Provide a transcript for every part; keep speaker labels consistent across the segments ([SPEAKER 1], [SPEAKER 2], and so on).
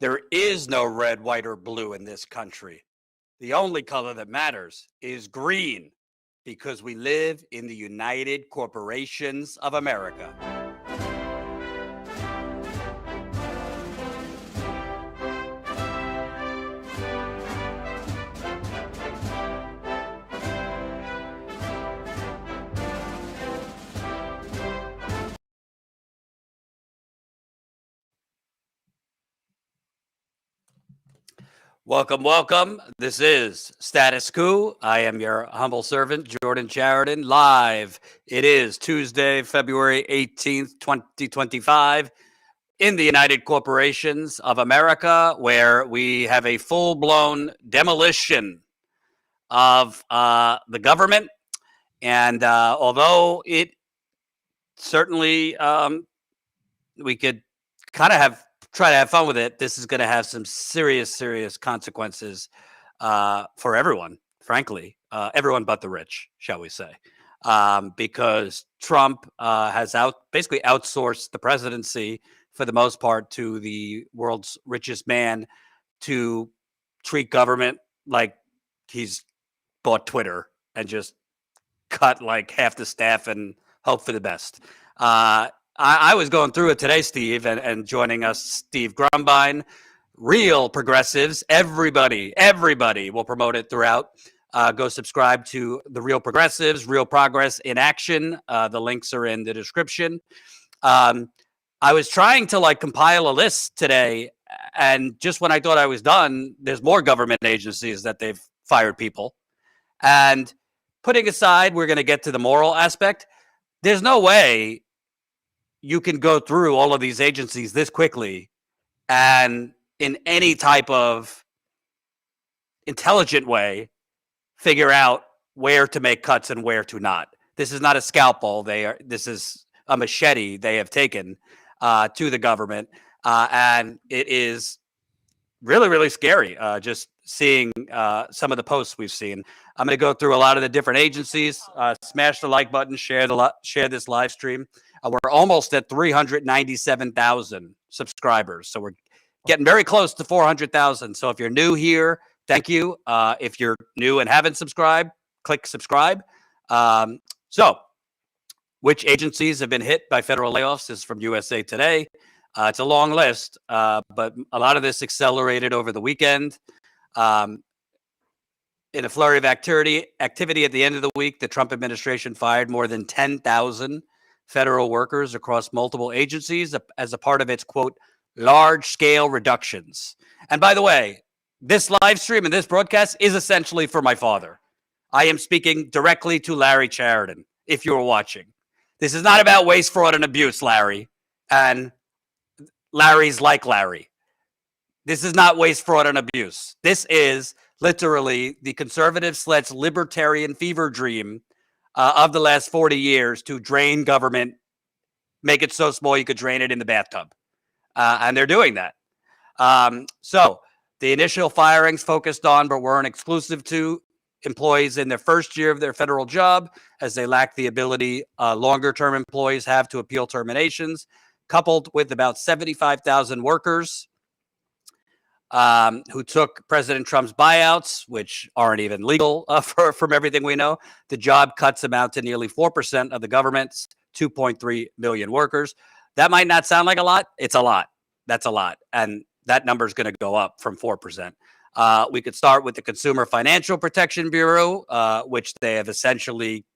[SPEAKER 1] There is no red, white, or blue in this country. The only color that matters is green, because we live in the United Corporations of America. Welcome, welcome. This is Status Coup. I am your humble servant, Jordan Chariton, live. It is Tuesday, February 18th, 2025, in the United Corporations of America, where we have a full-blown demolition of the government. And although it certainly, we could kind of try to have fun with it, this is going to have some serious consequences for everyone, frankly, everyone but the rich, shall we say, because Trump has basically outsourced the presidency for the most part to the world's richest man to treat government like he's bought Twitter and just cut like half the staff and hope for the best. I was going through it today, Steve, and joining us, Steve Grumbine, real progressives. Everybody will promote it throughout. Go subscribe to the Real Progressives, Real Progress in Action. The links are in the description. I was trying to compile a list today, and just when I thought I was done, there's more government agencies that they've fired people. And putting aside, we're going to get to the moral aspect. There's no way you can go through all of these agencies this quickly and in any type of intelligent way figure out where to make cuts and where to not. This is not a scalpel. This is a machete they have taken to the government. And it is really scary just seeing some of the posts we've seen. I'm going to go through a lot of the different agencies. Smash the like button, share this live stream. We're almost at 397,000 subscribers. So we're getting very close to 400,000. So if you're new here, thank you. If you're new and haven't subscribed, click subscribe. So which agencies have been hit by federal layoffs is from USA Today. It's a long list, but a lot of this accelerated over the weekend. In a flurry of activity at the end of the week, the Trump administration fired more than 10,000 federal workers across multiple agencies as a part of its, quote, large-scale reductions. And by the way, this live stream and this broadcast is essentially for my father. I am speaking directly to Larry Chariton, if you were watching. This is not about waste, fraud, and abuse, Larry. And Larry's like Larry. This is not waste, fraud, and abuse. This is literally the conservative/libertarian fever dream of the last 40 years to drain government, make it so small you could drain it in the bathtub. And they're doing that. So the initial firings focused on, but weren't exclusive to, employees in their first year of their federal job, as they lack the ability longer-term employees have to appeal terminations, coupled with about 75,000 workers who took President Trump's buyouts, which aren't even legal from everything we know. The job cuts amount to nearly 4% of the government's 2.3 million workers. That might not sound like a lot. It's a lot. That's a lot. And that number is going to go up from 4%. We could start with the Consumer Financial Protection Bureau, which they have essentially,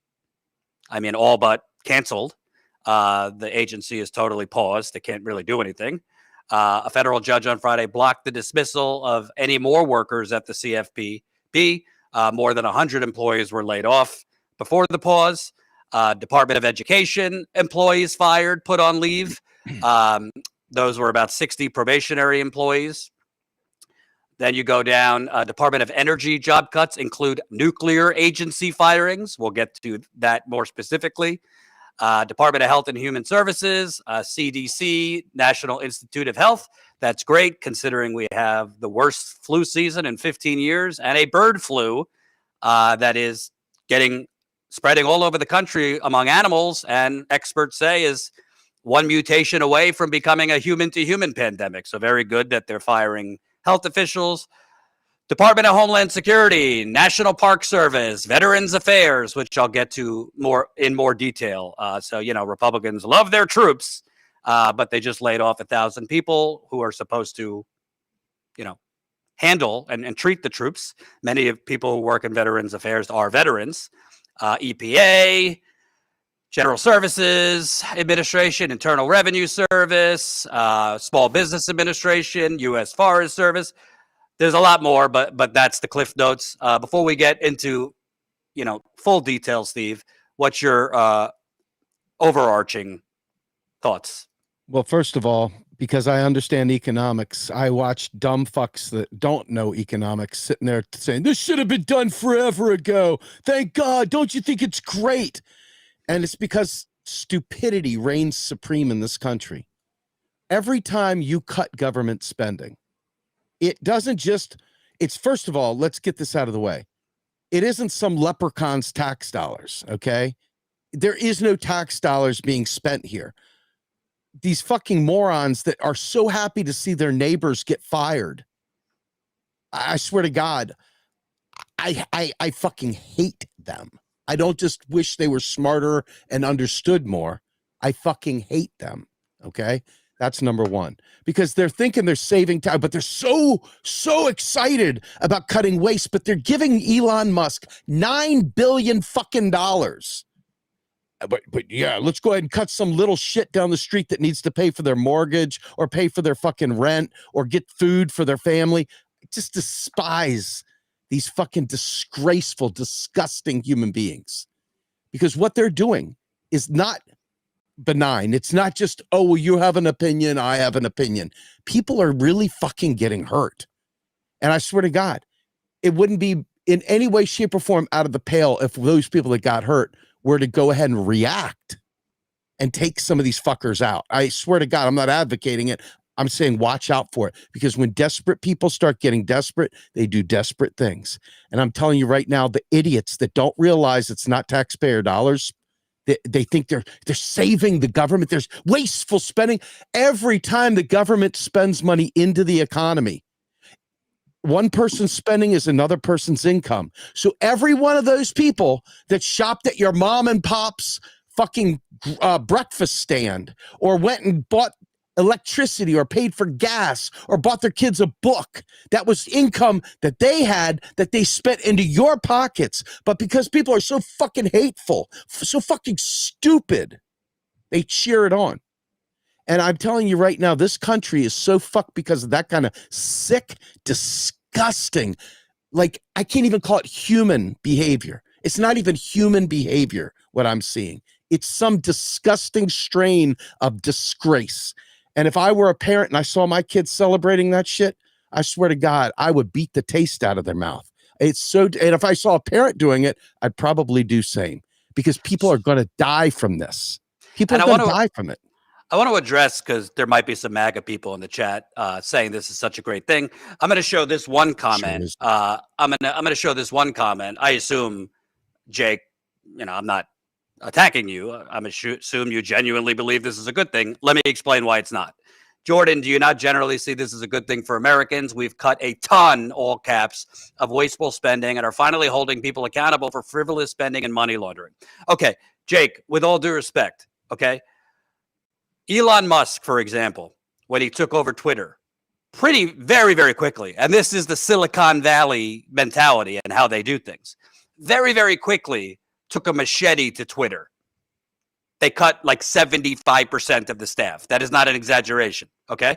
[SPEAKER 1] all but canceled. The agency is totally paused. They can't really do anything. A federal judge on Friday blocked the dismissal of any more workers at the CFPB. More than 100 employees were laid off before the pause. Department of Education employees fired, put on leave. Those were about 60 probationary employees. Then you go down, Department of Energy job cuts include nuclear agency firings. We'll get to that more specifically. Department of Health and Human Services, CDC, National Institute of Health. That's great considering we have the worst flu season in 15 years and a bird flu that is spreading all over the country among animals, and experts say is one mutation away from becoming a human-to-human pandemic. So very good that they're firing health officials. Department of Homeland Security, National Park Service, Veterans Affairs, which I'll get to in more detail. So, Republicans love their troops, but they just laid off 1,000 people who are supposed to, handle and treat the troops. Many of people who work in Veterans Affairs are veterans. EPA, General Services Administration, Internal Revenue Service, Small Business Administration, U.S. Forest Service. There's a lot more, but that's the cliff notes. Before we get into, full details, Steve, what's your overarching thoughts?
[SPEAKER 2] Well, first of all, because I understand economics, I watch dumb fucks that don't know economics sitting there saying, this should have been done forever ago. Thank God. Don't you think it's great? And it's because stupidity reigns supreme in this country. Every time you cut government spending, it doesn't just, it's first of all, let's get this out of the way. It isn't some leprechaun's tax dollars, okay? There is no tax dollars being spent here. These fucking morons that are so happy to see their neighbors get fired. I swear to God, I fucking hate them. I don't just wish they were smarter and understood more. I fucking hate them, okay? That's number one, because they're thinking they're saving time, but they're so excited about cutting waste, but they're giving Elon Musk $9 billion fucking dollars. But yeah, let's go ahead and cut some little shit down the street that needs to pay for their mortgage or pay for their fucking rent or get food for their family. I just despise these fucking disgraceful, disgusting human beings, because what they're doing is not benign. It's not just, oh, well, you have an opinion, I have an opinion. People are really fucking getting hurt. And I swear to God, it wouldn't be in any way, shape, or form out of the pale if those people that got hurt were to go ahead and react and take some of these fuckers out. I swear to God, I'm not advocating it. I'm saying watch out for it, because when desperate people start getting desperate, they do desperate things. And I'm telling you right now, the idiots that don't realize it's not taxpayer dollars, they think they're saving the government. There's wasteful spending. Every time the government spends money into the economy, one person's spending is another person's income. So every one of those people that shopped at your mom and pop's fucking breakfast stand, or went and bought electricity or paid for gas or bought their kids a book, that was income that they had that they spent into your pockets. But because people are so fucking hateful, so fucking stupid, they cheer it on. And I'm telling you right now, this country is so fucked because of that kind of sick, disgusting, like, I can't even call it human behavior. It's not even human behavior, what I'm seeing. It's some disgusting strain of disgrace. And if I were a parent and I saw my kids celebrating that shit, I swear to God, I would beat the taste out of their mouth. And if I saw a parent doing it, I'd probably do same, because people are going to die from this. People are going to die from it.
[SPEAKER 1] I want to address, because there might be some MAGA people in the chat saying this is such a great thing. I'm going to show this one comment. Sure I'm going to show this one comment. I assume, Jake, I'm not attacking you. I'm assume you genuinely believe this is a good thing. Let me explain why it's not. Jordan, do you not generally see this as a good thing for Americans? We've cut a ton, all caps, of wasteful spending and are finally holding people accountable for frivolous spending and money laundering. Okay, Jake, with all due respect, okay? Elon Musk, for example, when he took over Twitter, very, very quickly, and this is the Silicon Valley mentality and how they do things, very, very quickly took a machete to Twitter. They cut like 75% of the staff. That is not an exaggeration, okay?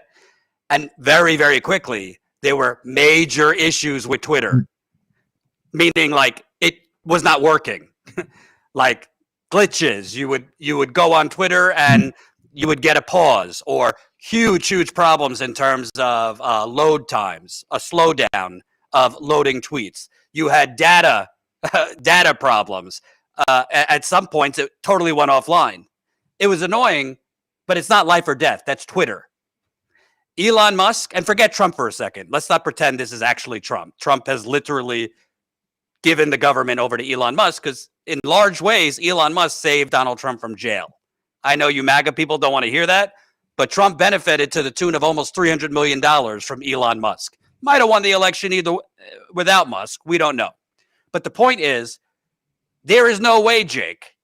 [SPEAKER 1] And very, very quickly, there were major issues with Twitter, meaning like it was not working. Like glitches. You would go on Twitter and you would get a pause, or huge problems in terms of load times, a slowdown of loading tweets. You had data problems. At some points, it totally went offline. It was annoying, but it's not life or death. That's Twitter. Elon Musk, and forget Trump for a second. Let's not pretend this is actually Trump. Trump has literally given the government over to Elon Musk, because in large ways, Elon Musk saved Donald Trump from jail. I know you MAGA people don't want to hear that, but Trump benefited to the tune of almost $300 million from Elon Musk. Might have won the election either without Musk. We don't know. But the point is, there is no way, Jake,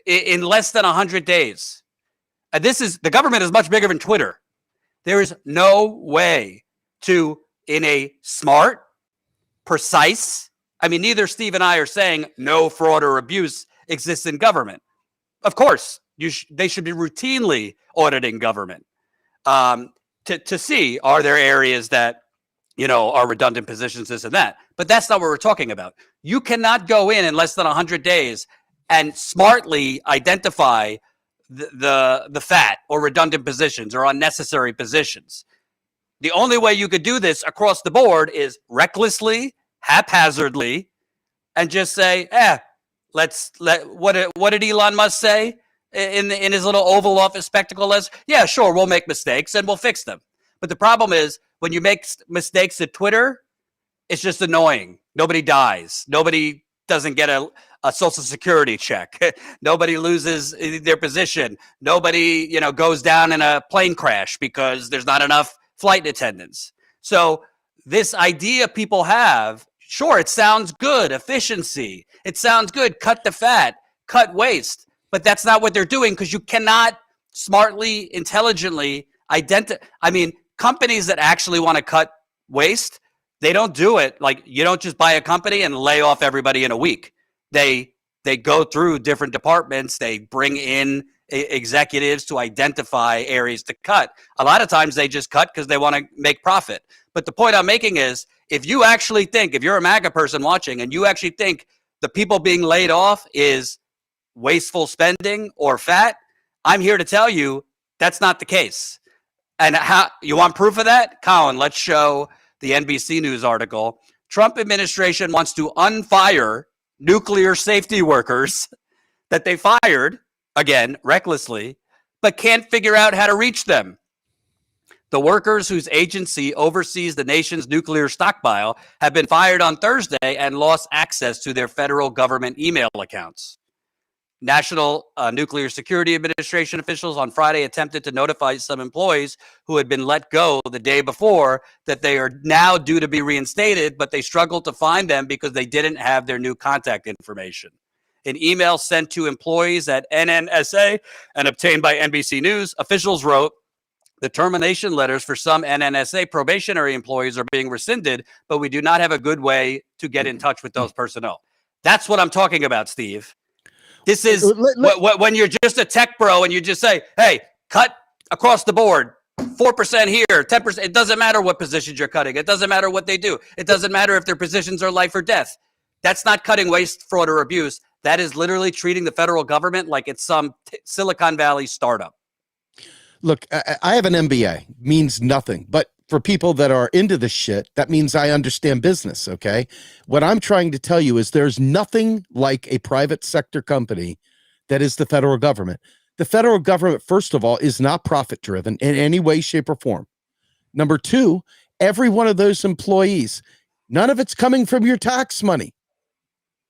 [SPEAKER 1] in less than 100 days. The government is much bigger than Twitter. There is no way to, in a smart, precise, I mean, neither Steve and I are saying no fraud or abuse exists in government. Of course, they should be routinely auditing government to see, are there areas that, are redundant positions, this and that. But that's not what we're talking about. You cannot go in less than 100 days and smartly identify the fat or redundant positions or unnecessary positions. The only way you could do this across the board is recklessly, haphazardly, and just say, what did Elon Musk say in his little Oval Office spectacle? Yeah, sure, we'll make mistakes and we'll fix them. But the problem is, when you make mistakes at Twitter, it's just annoying. Nobody dies. Nobody doesn't get a Social Security check. Nobody loses their position. Nobody, goes down in a plane crash because there's not enough flight attendants. So this idea people have, sure, it sounds good, efficiency. It sounds good, cut the fat, cut waste. But that's not what they're doing, because you cannot smartly, intelligently identify. I mean, companies that actually want to cut waste, they don't do it. Like, you don't just buy a company and lay off everybody in a week. They go through different departments. They bring in executives to identify areas to cut. A lot of times they just cut because they want to make profit. But the point I'm making is, if you actually think, if you're a MAGA person watching and you actually think the people being laid off is wasteful spending or fat, I'm here to tell you that's not the case. And how you want proof of that? Colin, let's show the NBC News article. Trump administration wants to unfire nuclear safety workers that they fired, again, recklessly, but can't figure out how to reach them. The workers whose agency oversees the nation's nuclear stockpile have been fired on Thursday and lost access to their federal government email accounts. National Nuclear Security Administration officials on Friday attempted to notify some employees who had been let go the day before that they are now due to be reinstated, but they struggled to find them because they didn't have their new contact information. In email sent to employees at NNSA and obtained by NBC News, officials wrote, the termination letters for some NNSA probationary employees are being rescinded, but we do not have a good way to get in touch with those personnel. That's what I'm talking about, Steve. This is when you're just a tech bro and you just say, hey, cut across the board, 4% here, 10%. It doesn't matter what positions you're cutting. It doesn't matter what they do. It doesn't matter if their positions are life or death. That's not cutting waste, fraud, or abuse. That is literally treating the federal government like it's some Silicon Valley startup.
[SPEAKER 2] Look, I have an MBA, means nothing, but for people that are into this shit, that means I understand business, okay? What I'm trying to tell you is there's nothing like a private sector company that is the federal government. The federal government, first of all, is not profit-driven in any way, shape, or form. Number two, every one of those employees, none of it's coming from your tax money.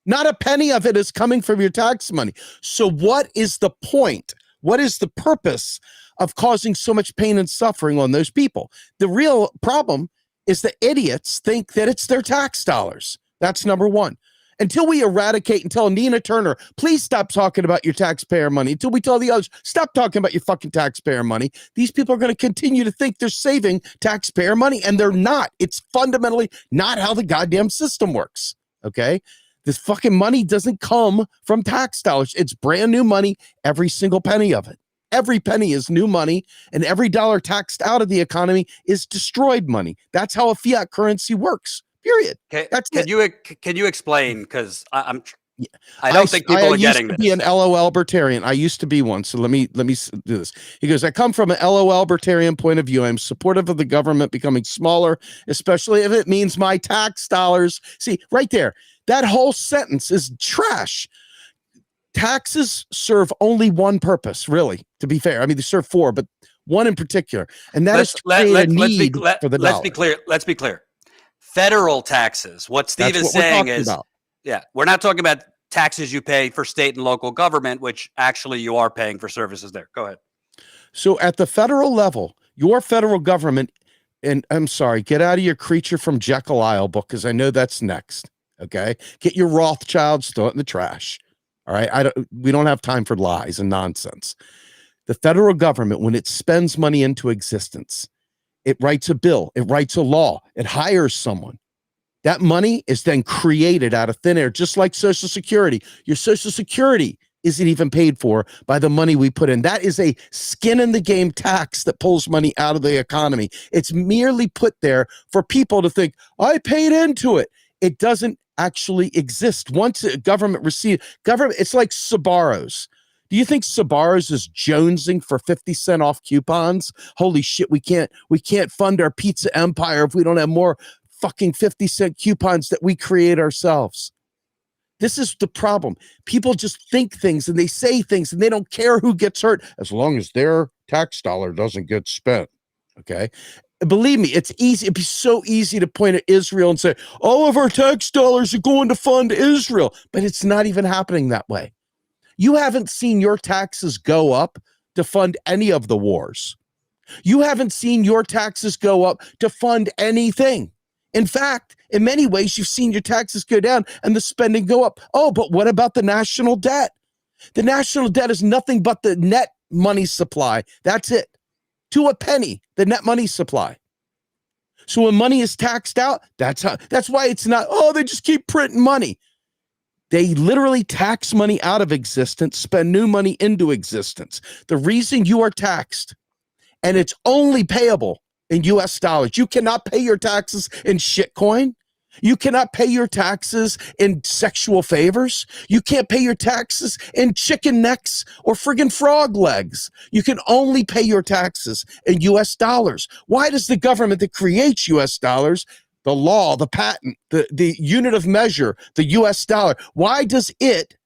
[SPEAKER 2] Not a penny of it is coming from your tax money. So what is the point? What is the purpose of causing so much pain and suffering on those people? The real problem is the idiots think that it's their tax dollars. That's number one. Until we eradicate and tell Nina Turner, please stop talking about your taxpayer money. Until we tell the others, stop talking about your fucking taxpayer money. These people are going to continue to think they're saving taxpayer money, and they're not. It's fundamentally not how the goddamn system works. Okay? This fucking money doesn't come from tax dollars. It's brand new money, every single penny of it. Every penny is new money, and every dollar taxed out of the economy is destroyed money. That's how a fiat currency works. Period.
[SPEAKER 1] Can you explain? Because I don't think people are getting this. I used to be an
[SPEAKER 2] LOL libertarian. I used to be one. So let me do this. He goes, I come from an LOL libertarian point of view. I'm supportive of the government becoming smaller, especially if it means my tax dollars. See, right there, that whole sentence is trash. Taxes serve only one purpose, really, to be fair. I mean, they serve four, but one in particular, and that is to create a need for the dollar.
[SPEAKER 1] Let's be clear. Federal taxes. What Steve is saying is, yeah, we're not talking about taxes you pay for state and local government, which actually you are paying for services there. Go ahead.
[SPEAKER 2] So at the federal level, your federal government, and I'm sorry, get out of your Creature from Jekyll Isle book, because I know that's next. Okay. Get your Rothschilds, throw it in the trash. All right. We don't have time for lies and nonsense. The federal government, when it spends money into existence, it writes a bill, it writes a law, it hires someone. That money is then created out of thin air, just like Social Security. Your Social Security isn't even paid for by the money we put in. That is a skin in the game tax that pulls money out of the economy. It's merely put there for people to think, I paid into it. It doesn't actually exist. Once a government receives, it's like Sbarro's. Do you think Sbarro's is jonesing for 50-cent off coupons? Holy shit, we can't fund our pizza empire if we don't have more fucking 50-cent coupons that we create ourselves. This is the problem. People just think things and they say things and they don't care who gets hurt as long as their tax dollar doesn't get spent. Okay. Believe me, it's easy. It'd be so easy to point at Israel and say, all of our tax dollars are going to fund Israel, but it's not even happening that way. You haven't seen your taxes go up to fund any of the wars. You haven't seen your taxes go up to fund anything. In fact, in many ways, you've seen your taxes go down and the spending go up. Oh, but what about the national debt? The national debt is nothing but the net money supply. That's it. To a penny, the net money supply. So when money is taxed out, that's why it's not, oh, they just keep printing money. They literally tax money out of existence, spend new money into existence. The reason you are taxed, and it's only payable in US dollars. You cannot pay your taxes in shitcoin. You cannot pay your taxes in sexual favors. You can't pay your taxes in chicken necks or friggin' frog legs. You can only pay your taxes in US dollars. Why does the government that creates US dollars, the law, the patent, the unit of measure, the US dollar, why does it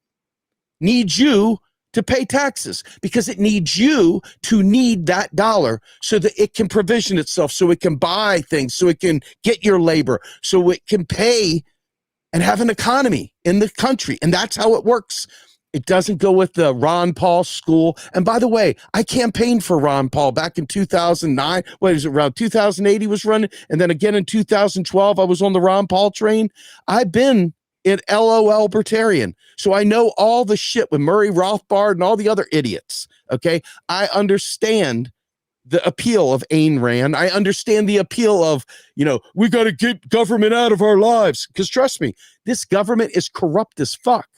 [SPEAKER 2] need you to pay taxes? Because it needs you to need that dollar so that it can provision itself, so it can buy things, so it can get your labor, so it can pay and have an economy in the country. And that's how it works. It doesn't go with the Ron Paul school. And by the way, I campaigned for Ron Paul back in 2009. What is it, around 2008 he was running? And then again in 2012, I was on the Ron Paul train. I've been in LOL Libertarian. So I know all the shit with Murray Rothbard and all the other idiots. Okay. I understand the appeal of Ayn Rand. I understand the appeal of, we got to get government out of our lives. Because trust me, this government is corrupt as fuck.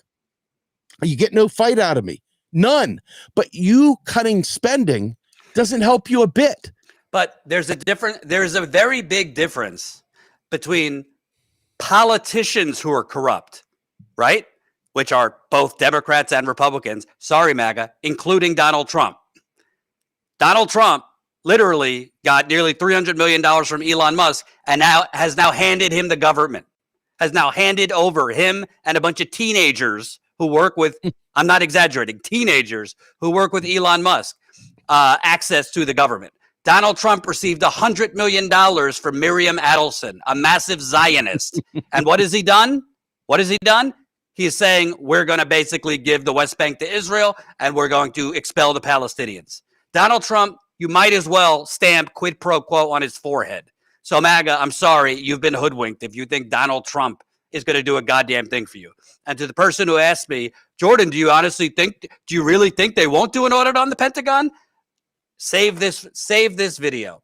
[SPEAKER 2] You get no fight out of me. None. But you cutting spending doesn't help you a bit.
[SPEAKER 1] But there's a very big difference between politicians who are corrupt, right? Which are both Democrats and Republicans. Sorry, MAGA, including Donald Trump. Donald Trump literally got nearly $300 million from Elon Musk and has handed him the government, has now handed over him and a bunch of teenagers who work with, I'm not exaggerating, teenagers who work with Elon Musk, access to the government. Donald Trump received $100 million from Miriam Adelson, a massive Zionist. And what has he done? He's saying we're going to basically give the West Bank to Israel and we're going to expel the Palestinians. Donald Trump, you might as well stamp quid pro quo on his forehead. So MAGA, I'm sorry, you've been hoodwinked if you think Donald Trump is going to do a goddamn thing for you. And to the person who asked me, Jordan, do you really think they won't do an audit on the Pentagon? Save this video.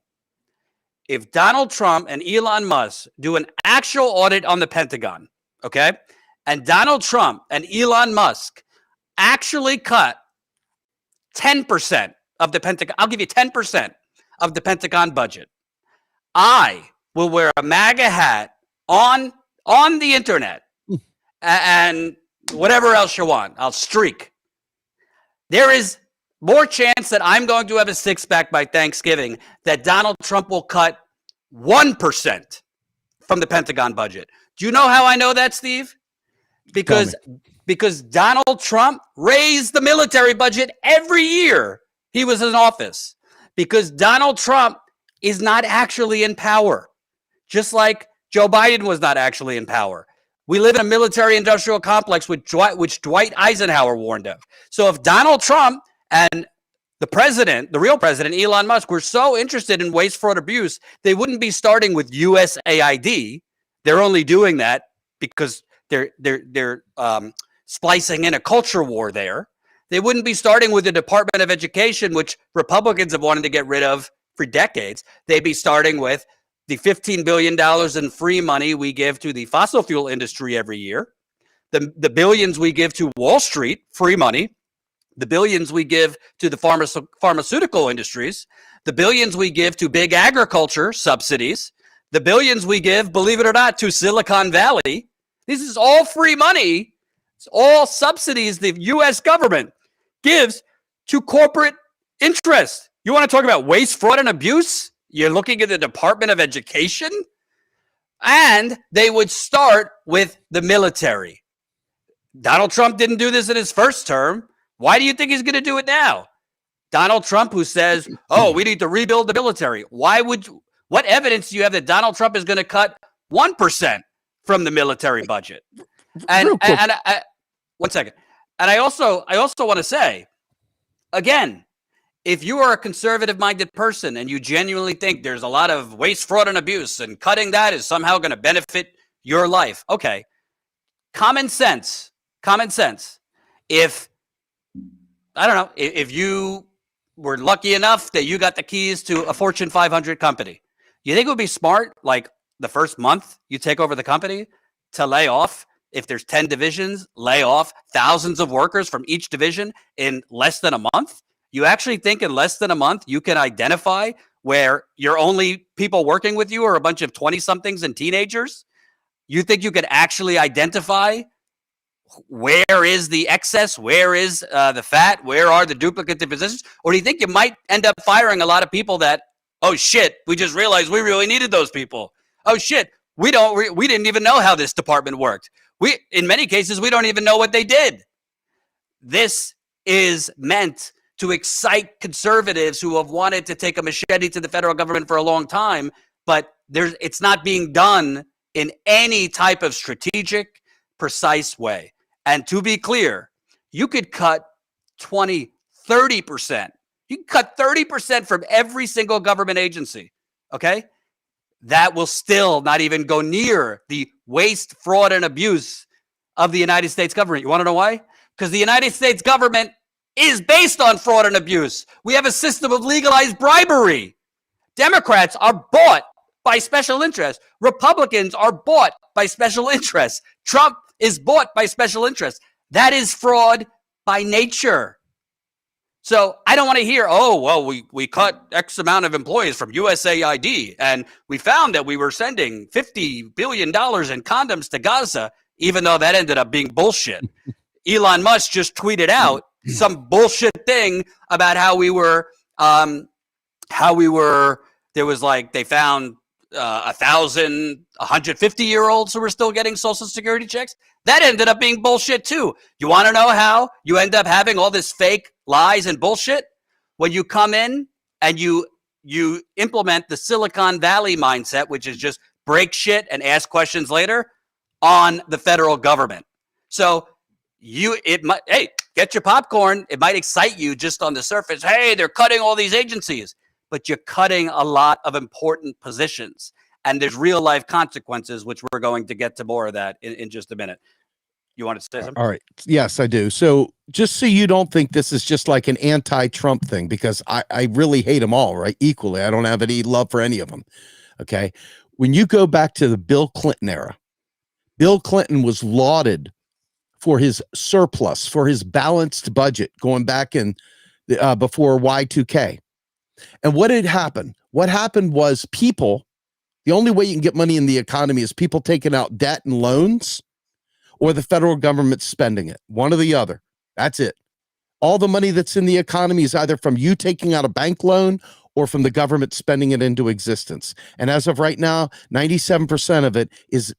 [SPEAKER 1] If Donald Trump and Elon Musk do an actual audit on the Pentagon, okay, and Donald Trump and Elon Musk actually cut 10% of the Pentagon, I'll give you 10% of the Pentagon budget, I will wear a MAGA hat on the internet and whatever else you want. I'll streak. There is more chance that I'm going to have a six-pack by Thanksgiving that Donald Trump will cut 1% from the Pentagon budget. Do you know how I know that, Steve? Because Donald Trump raised the military budget every year he was in office. Because Donald Trump is not actually in power. Just like Joe Biden was not actually in power. We live in a military-industrial complex which Dwight Eisenhower warned of. So if Donald Trump and the president, the real president, Elon Musk, were so interested in waste, fraud, abuse, they wouldn't be starting with USAID. They're only doing that because they're splicing in a culture war there. They wouldn't be starting with the Department of Education, which Republicans have wanted to get rid of for decades. They'd be starting with the $15 billion in free money we give to the fossil fuel industry every year, the billions we give to Wall Street, free money, the billions we give to the pharmaceutical industries, the billions we give to big agriculture subsidies, the billions we give, believe it or not, to Silicon Valley. This is all free money. It's all subsidies the U.S. government gives to corporate interests. You want to talk about waste, fraud, and abuse? You're looking at the Department of Education? And they would start with the military. Donald Trump didn't do this in his first term. Why do you think he's going to do it now? Donald Trump, who says, oh, we need to rebuild the military. What evidence do you have that Donald Trump is going to cut 1% from the military budget? And one second. And I also want to say, again, if you are a conservative-minded person and you genuinely think there's a lot of waste, fraud, and abuse, and cutting that is somehow going to benefit your life, okay. Common sense. If, I don't know, if you were lucky enough that you got the keys to a Fortune 500 company, you think it would be smart, like the first month you take over the company, to lay off, if there's 10 divisions, lay off thousands of workers from each division in less than a month? You actually think in less than a month you can identify where your only people working with you are a bunch of 20-somethings and teenagers? You think you could actually identify where is the excess, where is the fat, where are the duplicative positions? Or do you think you might end up firing a lot of people that, oh shit, we just realized we really needed those people. Oh shit, we didn't even know how this department worked. In many cases, we don't even know what they did. This is meant to excite conservatives who have wanted to take a machete to the federal government for a long time, but it's not being done in any type of strategic, precise way. And to be clear, you could cut 20, 30%. You can cut 30% from every single government agency, okay? That will still not even go near the waste, fraud, and abuse of the United States government. You want to know why? Because the United States government is based on fraud and abuse. We have a system of legalized bribery. Democrats are bought by special interests. Republicans are bought by special interests. Trump is bought by special interests. That is fraud by nature. So I don't want to hear, oh, well, we cut X amount of employees from USAID, and we found that we were sending $50 billion in condoms to Gaza, even though that ended up being bullshit. Elon Musk just tweeted out some bullshit thing about how we were, there was like, they found 1,000, 150-year-olds who were still getting Social Security checks. That ended up being bullshit too. You want to know how you end up having all this fake lies and bullshit? When you come in and you implement the Silicon Valley mindset, which is just break shit and ask questions later on the federal government. So hey, get your popcorn. It might excite you just on the surface. Hey, they're cutting all these agencies, but you're cutting a lot of important positions. And there's real life consequences, which we're going to get to more of that in just a minute. You want to say something?
[SPEAKER 2] All right. Yes, I do. So just so you don't think this is just like an anti-Trump thing, because I really hate them all, right? Equally. I don't have any love for any of them. Okay. When you go back to the Bill Clinton era, Bill Clinton was lauded for his surplus, for his balanced budget going back in before Y2K. And what had happened? What happened was people, the only way you can get money in the economy is people taking out debt and loans, or the federal government spending it, one or the other. That's it. All the money that's in the economy is either from you taking out a bank loan or from the government spending it into existence. And as of right now, 97% of it is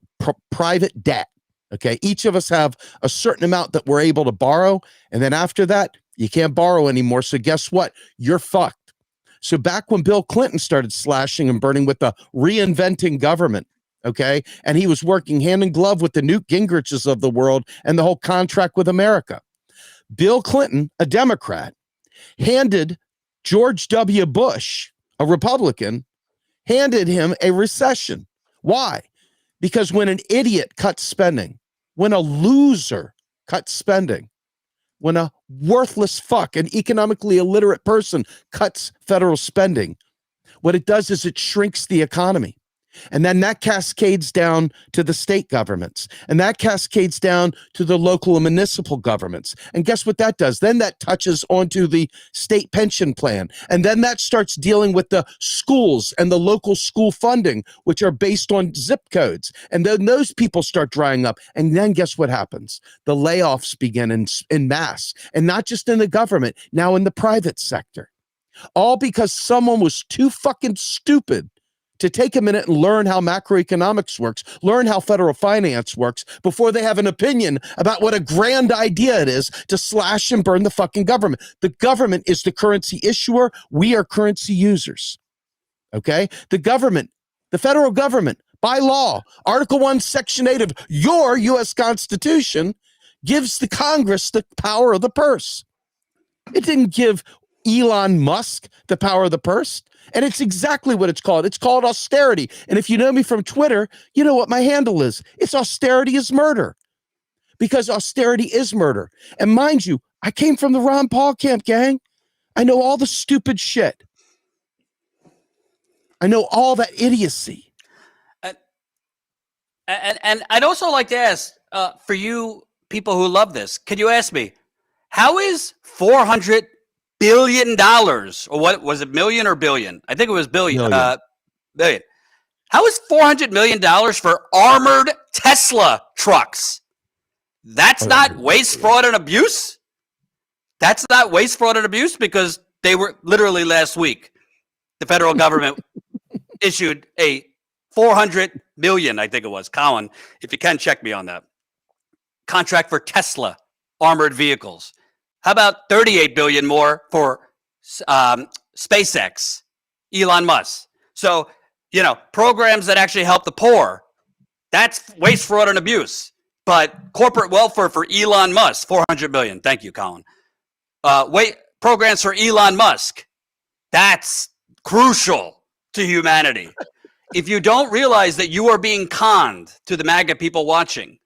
[SPEAKER 2] private debt. Okay. Each of us have a certain amount that we're able to borrow. And then after that, you can't borrow anymore. So guess what? You're fucked. So back when Bill Clinton started slashing and burning with the reinventing government, Okay. And he was working hand in glove with the Newt Gingriches of the world and the whole contract with America. Bill Clinton, a Democrat, handed George W. Bush, a Republican, handed him a recession. Why? Because when an idiot cuts spending, when a loser cuts spending, when a worthless fuck, an economically illiterate person cuts federal spending, what it does is it shrinks the economy. And then that cascades down to the state governments, and that cascades down to the local and municipal governments. And guess what that does? Then that touches onto the state pension plan. And then that starts dealing with the schools and the local school funding, which are based on zip codes. And then those people start drying up. And then guess what happens? The layoffs begin in mass, and not just in the government, now in the private sector. All because someone was too fucking stupid to take a minute and learn how macroeconomics works, learn how federal finance works before they have an opinion about what a grand idea it is to slash and burn the fucking government. The government is the currency issuer. We are currency users. Okay? The government, the federal government, by law, Article 1, Section 8 of your U.S. Constitution gives the Congress the power of the purse. It didn't give Elon Musk the power of the purse. And it's exactly what it's called. It's called austerity. And if you know me from Twitter, you know what my handle is. It's austerity is murder. Because austerity is murder. And mind you, I came from the Ron Paul camp, gang. I know all the stupid shit. I know all that idiocy.
[SPEAKER 1] And I'd also like to ask, for you people who love this, could you ask me, how is $400 billion, or what was it, million or billion? I think it was billion. Billion. How is $400 million for armored Tesla trucks? That's not waste, fraud, and abuse? That's not waste, fraud, and abuse, because they were literally last week, the federal government issued a 400 million, I think it was, Colin, if you can check me on that, contract for Tesla armored vehicles. How about 38 billion more for SpaceX, Elon Musk? So, you know, programs that actually help the poor, that's waste, fraud, and abuse. But corporate welfare for Elon Musk, 400 billion. Thank you, Colin. Programs for Elon Musk, that's crucial to humanity. If you don't realize that you are being conned, to the MAGA people watching,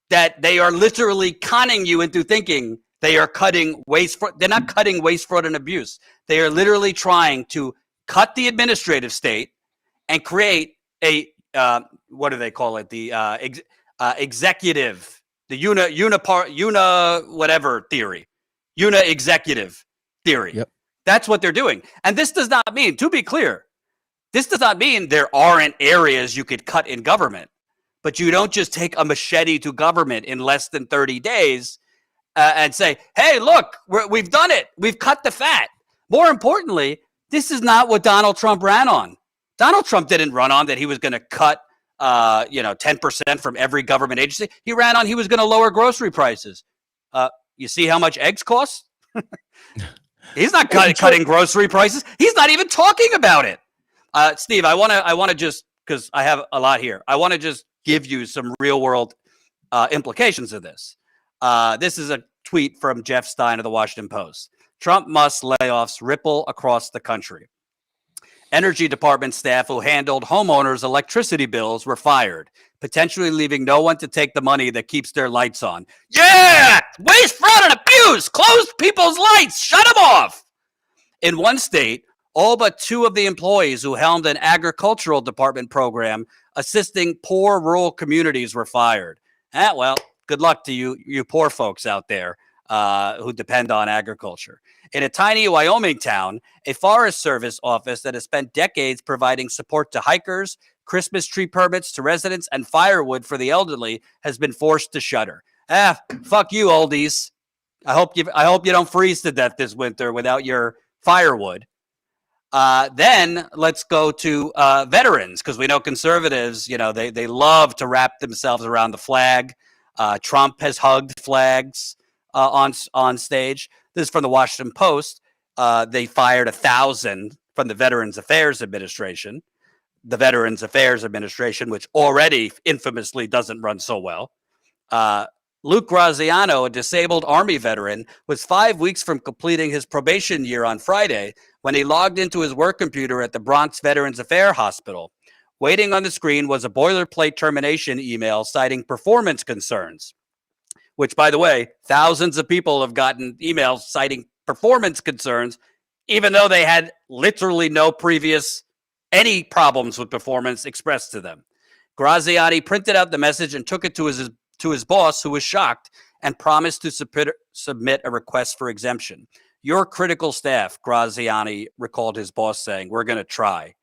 [SPEAKER 1] that they are literally conning you into thinking they are cutting waste, they're not cutting waste, fraud, and abuse. They are literally trying to cut the administrative state and create a, what do they call it? The executive, the whatever theory, executive theory.
[SPEAKER 2] Yep.
[SPEAKER 1] That's what they're doing. And this does not mean, to be clear, this does not mean there aren't areas you could cut in government, but you don't just take a machete to government in less than 30 days and say, hey, look, we've done it. We've cut the fat. More importantly, this is not what Donald Trump ran on. Donald Trump didn't run on that he was going to cut 10% from every government agency. He ran on he was going to lower grocery prices. You see how much eggs cost? He's not cutting grocery prices. He's not even talking about it. Steve, I want to just, because I have a lot here, I want to just give you some real world implications of this. This is a tweet from Jeff Stein of the Washington Post. Trump Musk layoffs ripple across the country. Energy department staff who handled homeowners' electricity bills were fired, potentially leaving no one to take the money that keeps their lights on. Yeah! Waste, fraud, and abuse! Close people's lights! Shut them off! In one state, all but 2 of the employees who helmed an agricultural department program assisting poor rural communities were fired. Well, good luck to you poor folks out there who depend on agriculture. In a tiny Wyoming town, a Forest Service office that has spent decades providing support to hikers, Christmas tree permits to residents, and firewood for the elderly has been forced to shutter. Fuck you, oldies. I hope you don't freeze to death this winter without your firewood. Then let's go to veterans, because we know conservatives, they love to wrap themselves around the flag. Trump has hugged flags on stage. This is from the Washington Post. They fired 1,000 from the Veterans Affairs Administration. the Veterans Affairs Administration, which already infamously doesn't run so well. Luke Graziano, a disabled Army veteran, was 5 weeks from completing his probation year on Friday when he logged into his work computer at the Bronx Veterans Affairs Hospital. Waiting on the screen was a boilerplate termination email citing performance concerns, which, by the way, thousands of people have gotten emails citing performance concerns, even though they had literally no previous any problems with performance expressed to them. Graziani printed out the message and took it to his boss, who was shocked, and promised to submit a request for exemption. "Your critical staff," Graziani recalled his boss saying. "We're going to try."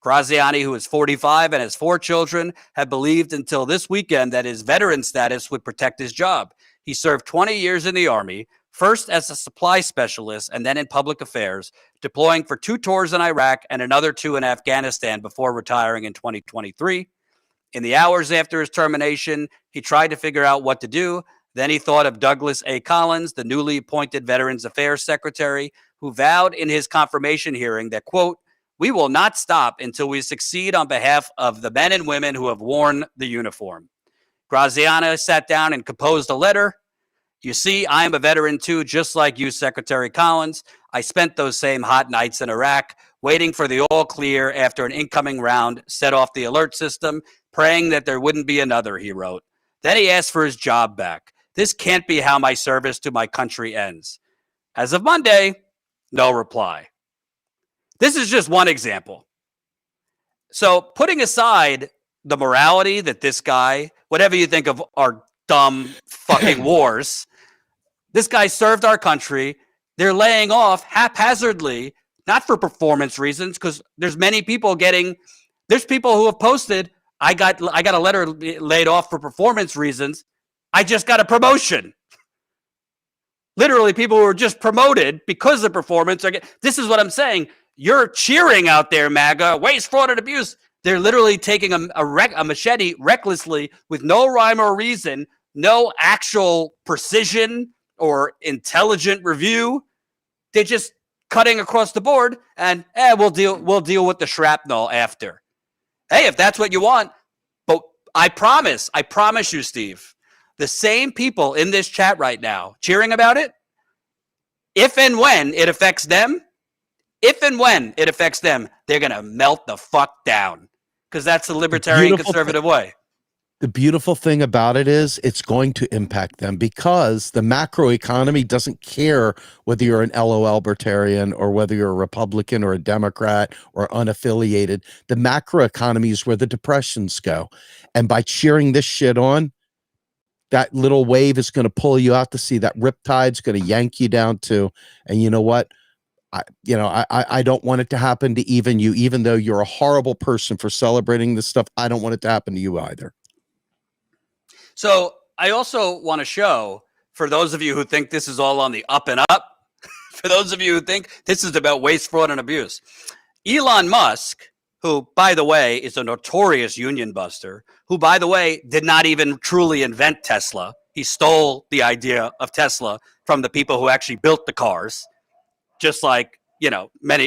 [SPEAKER 1] Graziani, who is 45 and has 4 children, had believed until this weekend that his veteran status would protect his job. He served 20 years in the Army, first as a supply specialist and then in public affairs, deploying for 2 tours in Iraq and another 2 in Afghanistan before retiring in 2023. In the hours after his termination, he tried to figure out what to do. Then he thought of Douglas A. Collins, the newly appointed Veterans Affairs Secretary, who vowed in his confirmation hearing that, quote, "We will not stop until we succeed on behalf of the men and women who have worn the uniform." Graziano sat down and composed a letter. "You see, I am a veteran too, just like you, Secretary Collins. I spent those same hot nights in Iraq, waiting for the all clear after an incoming round set off the alert system, praying that there wouldn't be another," he wrote. Then he asked for his job back. "This can't be how my service to my country ends." As of Monday, no reply. This is just one example. So putting aside the morality that this guy, whatever you think of our dumb fucking wars, this guy served our country. They're laying off haphazardly, not for performance reasons, because there's many people there's people who have posted, I got a letter laid off for performance reasons. I just got a promotion. Literally, people who were just promoted because of performance. This is what I'm saying. You're cheering out there, MAGA, waste, fraud, and abuse. They're literally taking a machete recklessly with no rhyme or reason, no actual precision or intelligent review. They're just cutting across the board, and we'll deal with the shrapnel after. Hey, if that's what you want. But I promise you, Steve, the same people in this chat right now cheering about it, if and when it affects them, they're going to melt the fuck down, because that's the libertarian conservative way.
[SPEAKER 2] The beautiful thing about it is it's going to impact them, because the macro economy doesn't care whether you're an LOL libertarian or whether you're a Republican or a Democrat or unaffiliated. The macro economy is where the depressions go. And by cheering this shit on, that little wave is going to pull you out to sea. That riptide's going to yank you down too. And you know what? I don't want it to happen to even you, even though you're a horrible person for celebrating this stuff. I don't want it to happen to you either.
[SPEAKER 1] So I also want to show, for those of you who think this is all on the up and up, for those of you who think this is about waste, fraud, and abuse, Elon Musk, who, by the way, is a notorious union buster, who, by the way, did not even truly invent Tesla. He stole the idea of Tesla from the people who actually built the cars. Just like,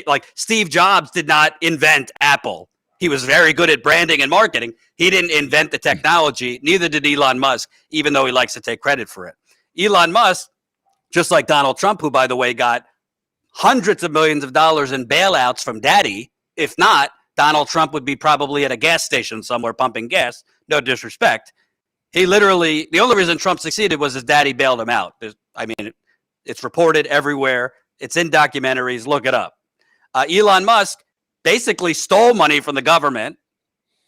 [SPEAKER 1] like Steve Jobs did not invent Apple. He was very good at branding and marketing. He didn't invent the technology. Neither did Elon Musk, even though he likes to take credit for it. Elon Musk, just like Donald Trump, who, by the way, got hundreds of millions of dollars in bailouts from Daddy. If not, Donald Trump would be probably at a gas station somewhere pumping gas. No disrespect. He literally, the only reason Trump succeeded was his daddy bailed him out. It's reported everywhere. It's in documentaries. Look it up. Elon Musk basically stole money from the government.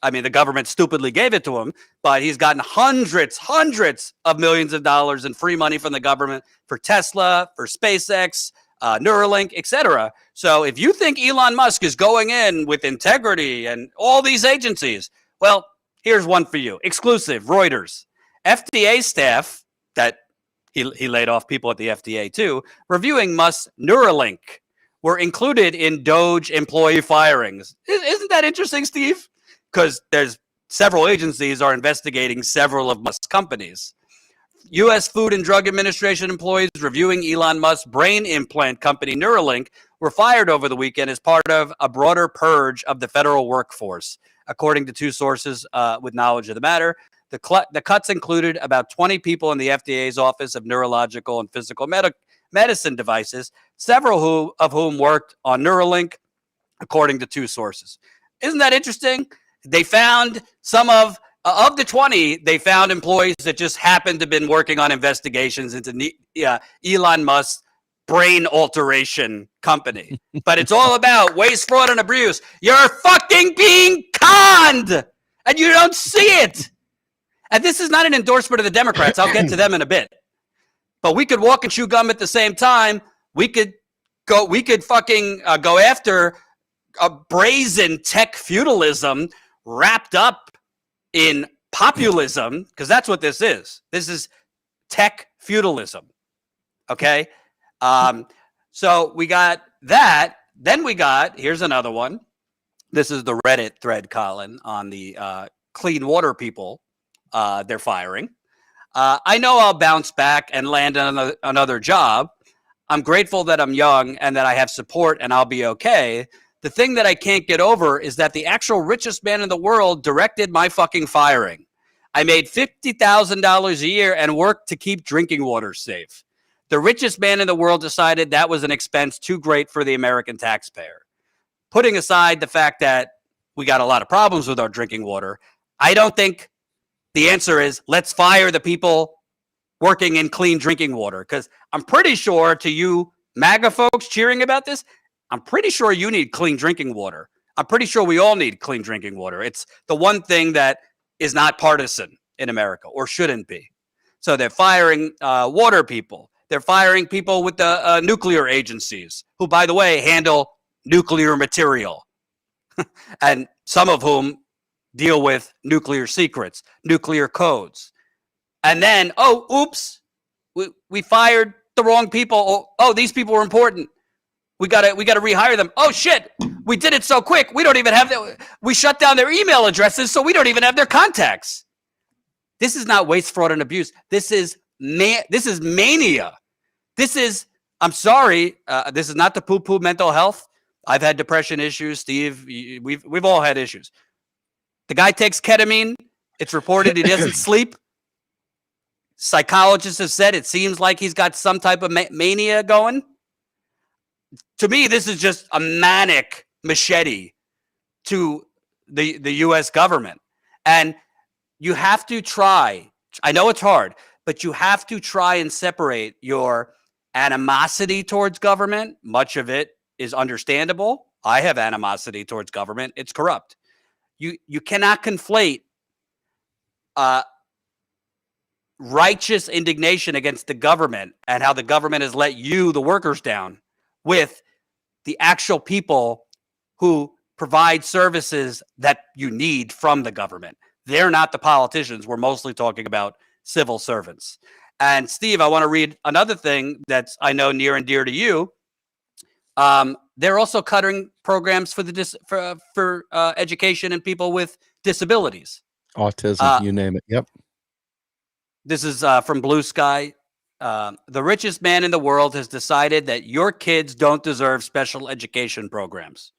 [SPEAKER 1] The government stupidly gave it to him, but he's gotten hundreds of millions of dollars in free money from the government for Tesla, for SpaceX, Neuralink, etc. So if you think Elon Musk is going in with integrity and all these agencies, well, here's one for you. Exclusive, Reuters. FDA staff that he laid off people at the FDA too, reviewing Musk's Neuralink, were included in DOGE employee firings. Isn't that interesting, Steve? Because there's several agencies are investigating several of Musk's companies. U.S. Food and Drug Administration employees reviewing Elon Musk's brain implant company Neuralink were fired over the weekend as part of a broader purge of the federal workforce. according to two sources with knowledge of the matter. The cuts included about 20 people in the FDA's Office of Neurological and Physical Medicine Devices, several of whom worked on Neuralink, according to two sources. Isn't that interesting? They found some of the 20, they found employees that just happened to have been working on investigations into Elon Musk's brain alteration company. But it's all about waste, fraud, and abuse. You're fucking being conned, and you don't see it. And this is not an endorsement of the Democrats. I'll get to them in a bit. But we could walk and chew gum at the same time. We could fucking go after a brazen tech feudalism wrapped up in populism, because that's what this is. This is tech feudalism. Okay? So we got that. Then we got, here's another one. This is the Reddit thread, Colin, on the clean water people they're firing. I know I'll bounce back and land another job. I'm grateful that I'm young and that I have support and I'll be okay. The thing that I can't get over is that the actual richest man in the world directed my fucking firing. I made $50,000 a year and worked to keep drinking water safe. The richest man in the world decided that was an expense too great for the American taxpayer. Putting aside the fact that we got a lot of problems with our drinking water, I don't think the answer is let's fire the people working in clean drinking water. Because I'm pretty sure, to you MAGA folks cheering about this, I'm pretty sure you need clean drinking water. I'm pretty sure we all need clean drinking water. It's the one thing that is not partisan in America, or shouldn't be. So they're firing water people. They're firing people with the nuclear agencies, who, by the way, handle nuclear material. And some of whom deal with nuclear secrets, nuclear codes. And then, oops, we fired the wrong people. Oh, these people were important. We gotta rehire them. Oh shit, we did it so quick. We don't even have we shut down their email addresses, so we don't even have their contacts. This is not waste, fraud, and abuse. This is mania. This is, I'm sorry, this is not the poo-poo mental health. I've had depression issues, Steve. We've all had issues. The guy takes ketamine. It's reported he doesn't sleep. Psychologists have said it seems like he's got some type of mania going. To me, this is just a manic machete to the U.S. government. And you have to try, I know it's hard, but you have to try and separate your animosity towards government. Much of it is understandable. I have animosity towards government. It's corrupt. You cannot conflate righteous indignation against the government and how the government has let you, the workers, down, with the actual people who provide services that you need from the government. They're not the politicians. We're mostly talking about civil servants. And Steve, I want to read another thing that's, I know, near and dear to you. They're also cutting programs for education and people with disabilities.
[SPEAKER 2] Autism, you name it. Yep.
[SPEAKER 1] This is from Blue Sky. The richest man in the world has decided that your kids don't deserve special education programs.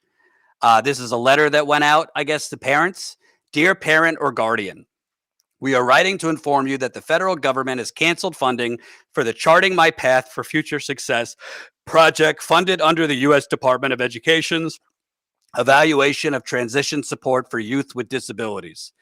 [SPEAKER 1] This is a letter that went out, I guess, to parents. Dear parent or guardian, we are writing to inform you that the federal government has canceled funding for the Charting My Path for Future Success project funded under the U.S. Department of Education's Evaluation of Transition Support for Youth with Disabilities.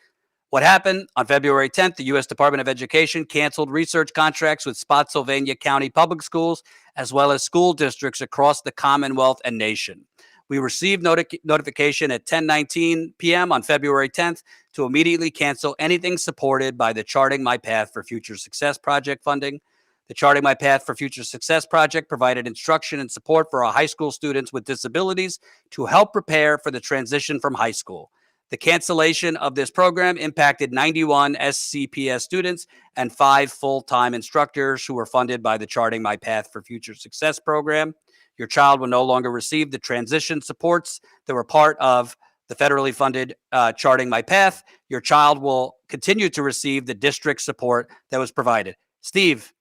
[SPEAKER 1] What happened? On February 10th, the U.S. Department of Education canceled research contracts with Spotsylvania County Public Schools, as well as school districts across the Commonwealth and nation. We received notification at 10:19 p.m. on February 10th to immediately cancel anything supported by the Charting My Path for Future Success project funding. The Charting My Path for Future Success project provided instruction and support for our high school students with disabilities to help prepare for the transition from high school. The cancellation of this program impacted 91 SCPS students and 5 full-time instructors who were funded by the Charting My Path for Future Success program. Your child will no longer receive the transition supports that were part of the federally funded Charting My Path. Your child will continue to receive the district support that was provided. Steve,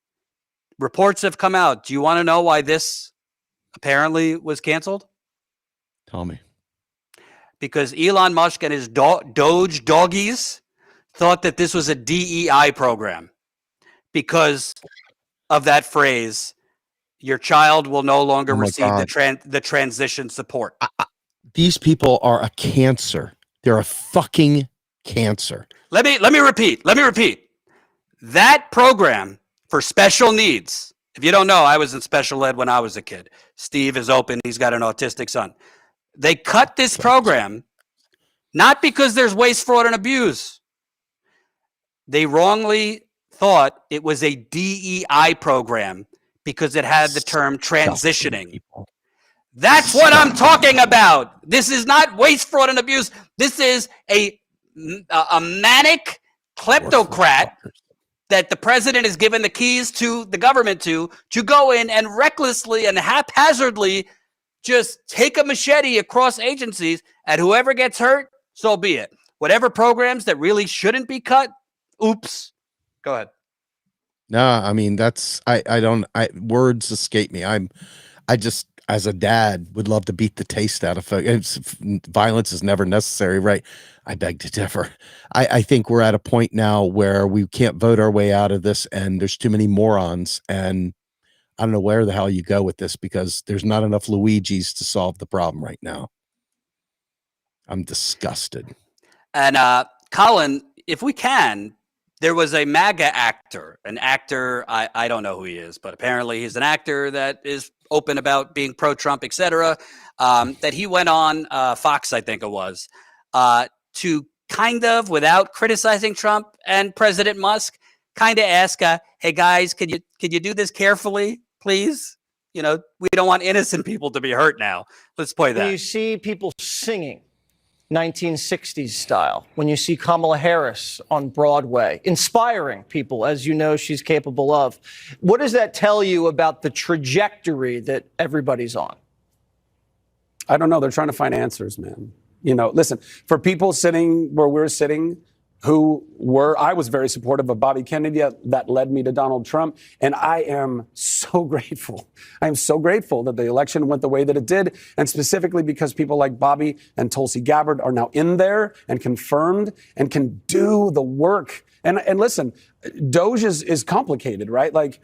[SPEAKER 1] reports have come out. Do you want to know why this apparently was canceled?
[SPEAKER 2] Tell me.
[SPEAKER 1] because Elon Musk and his DOGE doggies thought that this was a DEI program because of that phrase, your child will no longer receive the transition support.
[SPEAKER 2] These people are a cancer. They're a fucking cancer.
[SPEAKER 1] Let me repeat. That program for special needs. If you don't know, I was in special ed when I was a kid. Steve is open. He's got an autistic son. They cut this program not because there's waste, fraud, and abuse. They wrongly thought it was a DEI program because it had the term transitioning. That's what I'm talking about. This is not waste, fraud, and abuse. This is a manic kleptocrat that the president has given the keys to the government to go in and recklessly and haphazardly just take a machete across agencies, and whoever gets hurt, so be it. Whatever programs that really shouldn't be cut, oops. Go ahead.
[SPEAKER 2] No, I mean, words escape me. I just, as a dad, would love to beat the taste out of folks. Violence is never necessary, right? I beg to differ. I think we're at a point now where we can't vote our way out of this, and there's too many morons, and I don't know where the hell you go with this because there's not enough Luigis to solve the problem right now. I'm disgusted.
[SPEAKER 1] And Colin, if we can, there was a MAGA actor, I don't know who he is, but apparently he's an actor that is open about being pro-Trump, etc. That he went on Fox, I think it was, to kind of, without criticizing Trump and President Musk, kind of ask, hey guys, could you do this carefully, please? You know, we don't want innocent people to be hurt now. Let's play that.
[SPEAKER 3] When you see people singing 1960s style, when you see Kamala Harris on Broadway, inspiring people, as you know she's capable of, what does that tell you about the trajectory that everybody's on?
[SPEAKER 4] I don't know. They're trying to find answers, man. You know, listen, for people sitting where we're sitting, I was very supportive of Bobby Kennedy. That led me to Donald Trump. And I am so grateful. I am so grateful that the election went the way that it did. And specifically because people like Bobby and Tulsi Gabbard are now in there and confirmed and can do the work. And listen, DOGE is complicated, right? Like,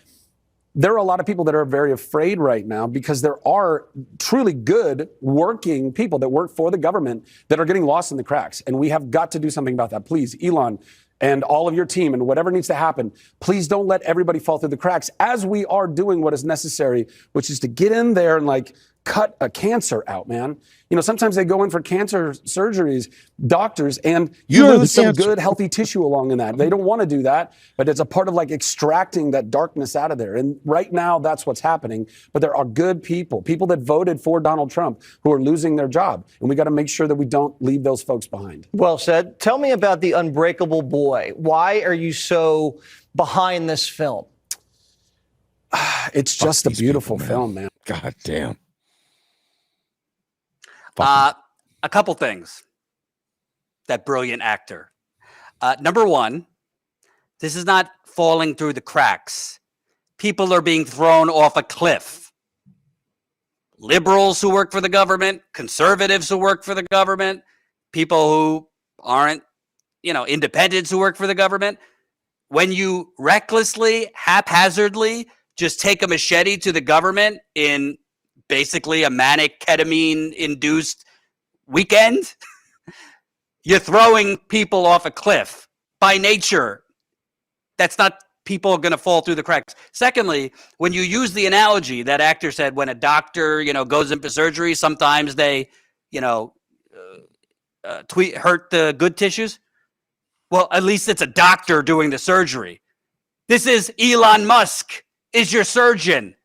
[SPEAKER 4] there are a lot of people that are very afraid right now because there are truly good working people that work for the government that are getting lost in the cracks. And we have got to do something about that. Please, Elon and all of your team and whatever needs to happen, please don't let everybody fall through the cracks as we are doing what is necessary, which is to get in there and cut a cancer out, man. You know, sometimes they go in for cancer surgeries, doctors, and you lose some good, healthy tissue along in that. They don't want to do that, but it's a part of extracting that darkness out of there. And right now, that's what's happening. But there are good people that voted for Donald Trump who are losing their job. And we got to make sure that we don't leave those folks behind.
[SPEAKER 3] Well said. Tell me about The Unbreakable Boy. Why are you so behind this film?
[SPEAKER 4] It's just a beautiful film, man.
[SPEAKER 2] God damn.
[SPEAKER 1] A couple things. That brilliant actor. Number one, this is not falling through the cracks. People are being thrown off a cliff. Liberals who work for the government, conservatives who work for the government, people who aren't, independents who work for the government. When you recklessly, haphazardly just take a machete to the government in basically a manic ketamine-induced weekend, you're throwing people off a cliff. By nature, that's not people going to fall through the cracks. Secondly, when you use the analogy that actor said, when a doctor, goes in for surgery, sometimes they, hurt the good tissues. Well, at least it's a doctor doing the surgery. This is Elon Musk is your surgeon.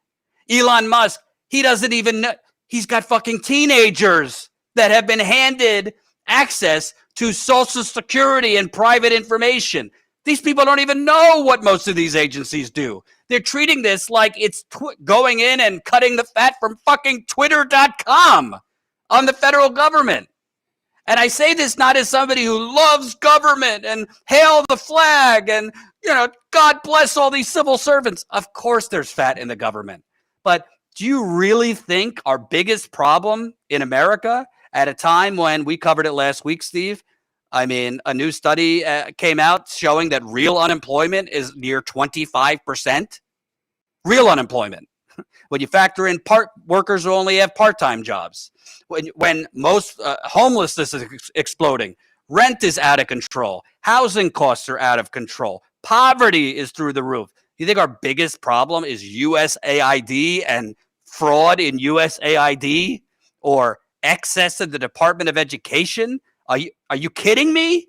[SPEAKER 1] Elon Musk, he doesn't even know. He's got fucking teenagers that have been handed access to Social Security and private information. These people don't even know what most of these agencies do. They're treating this like it's going in and cutting the fat from fucking Twitter.com on the federal government. And I say this not as somebody who loves government and hail the flag and, God bless all these civil servants. Of course there's fat in the government. But do you really think our biggest problem in America at a time when we covered it last week, Steve. I mean, a new study came out showing that real unemployment is near 25%. Real unemployment. When you factor in workers who only have part-time jobs, when most homelessness is exploding, rent is out of control, housing costs are out of control, poverty is through the roof. You think our biggest problem is USAID and fraud in USAID or excess of the Department of Education? Are you kidding me?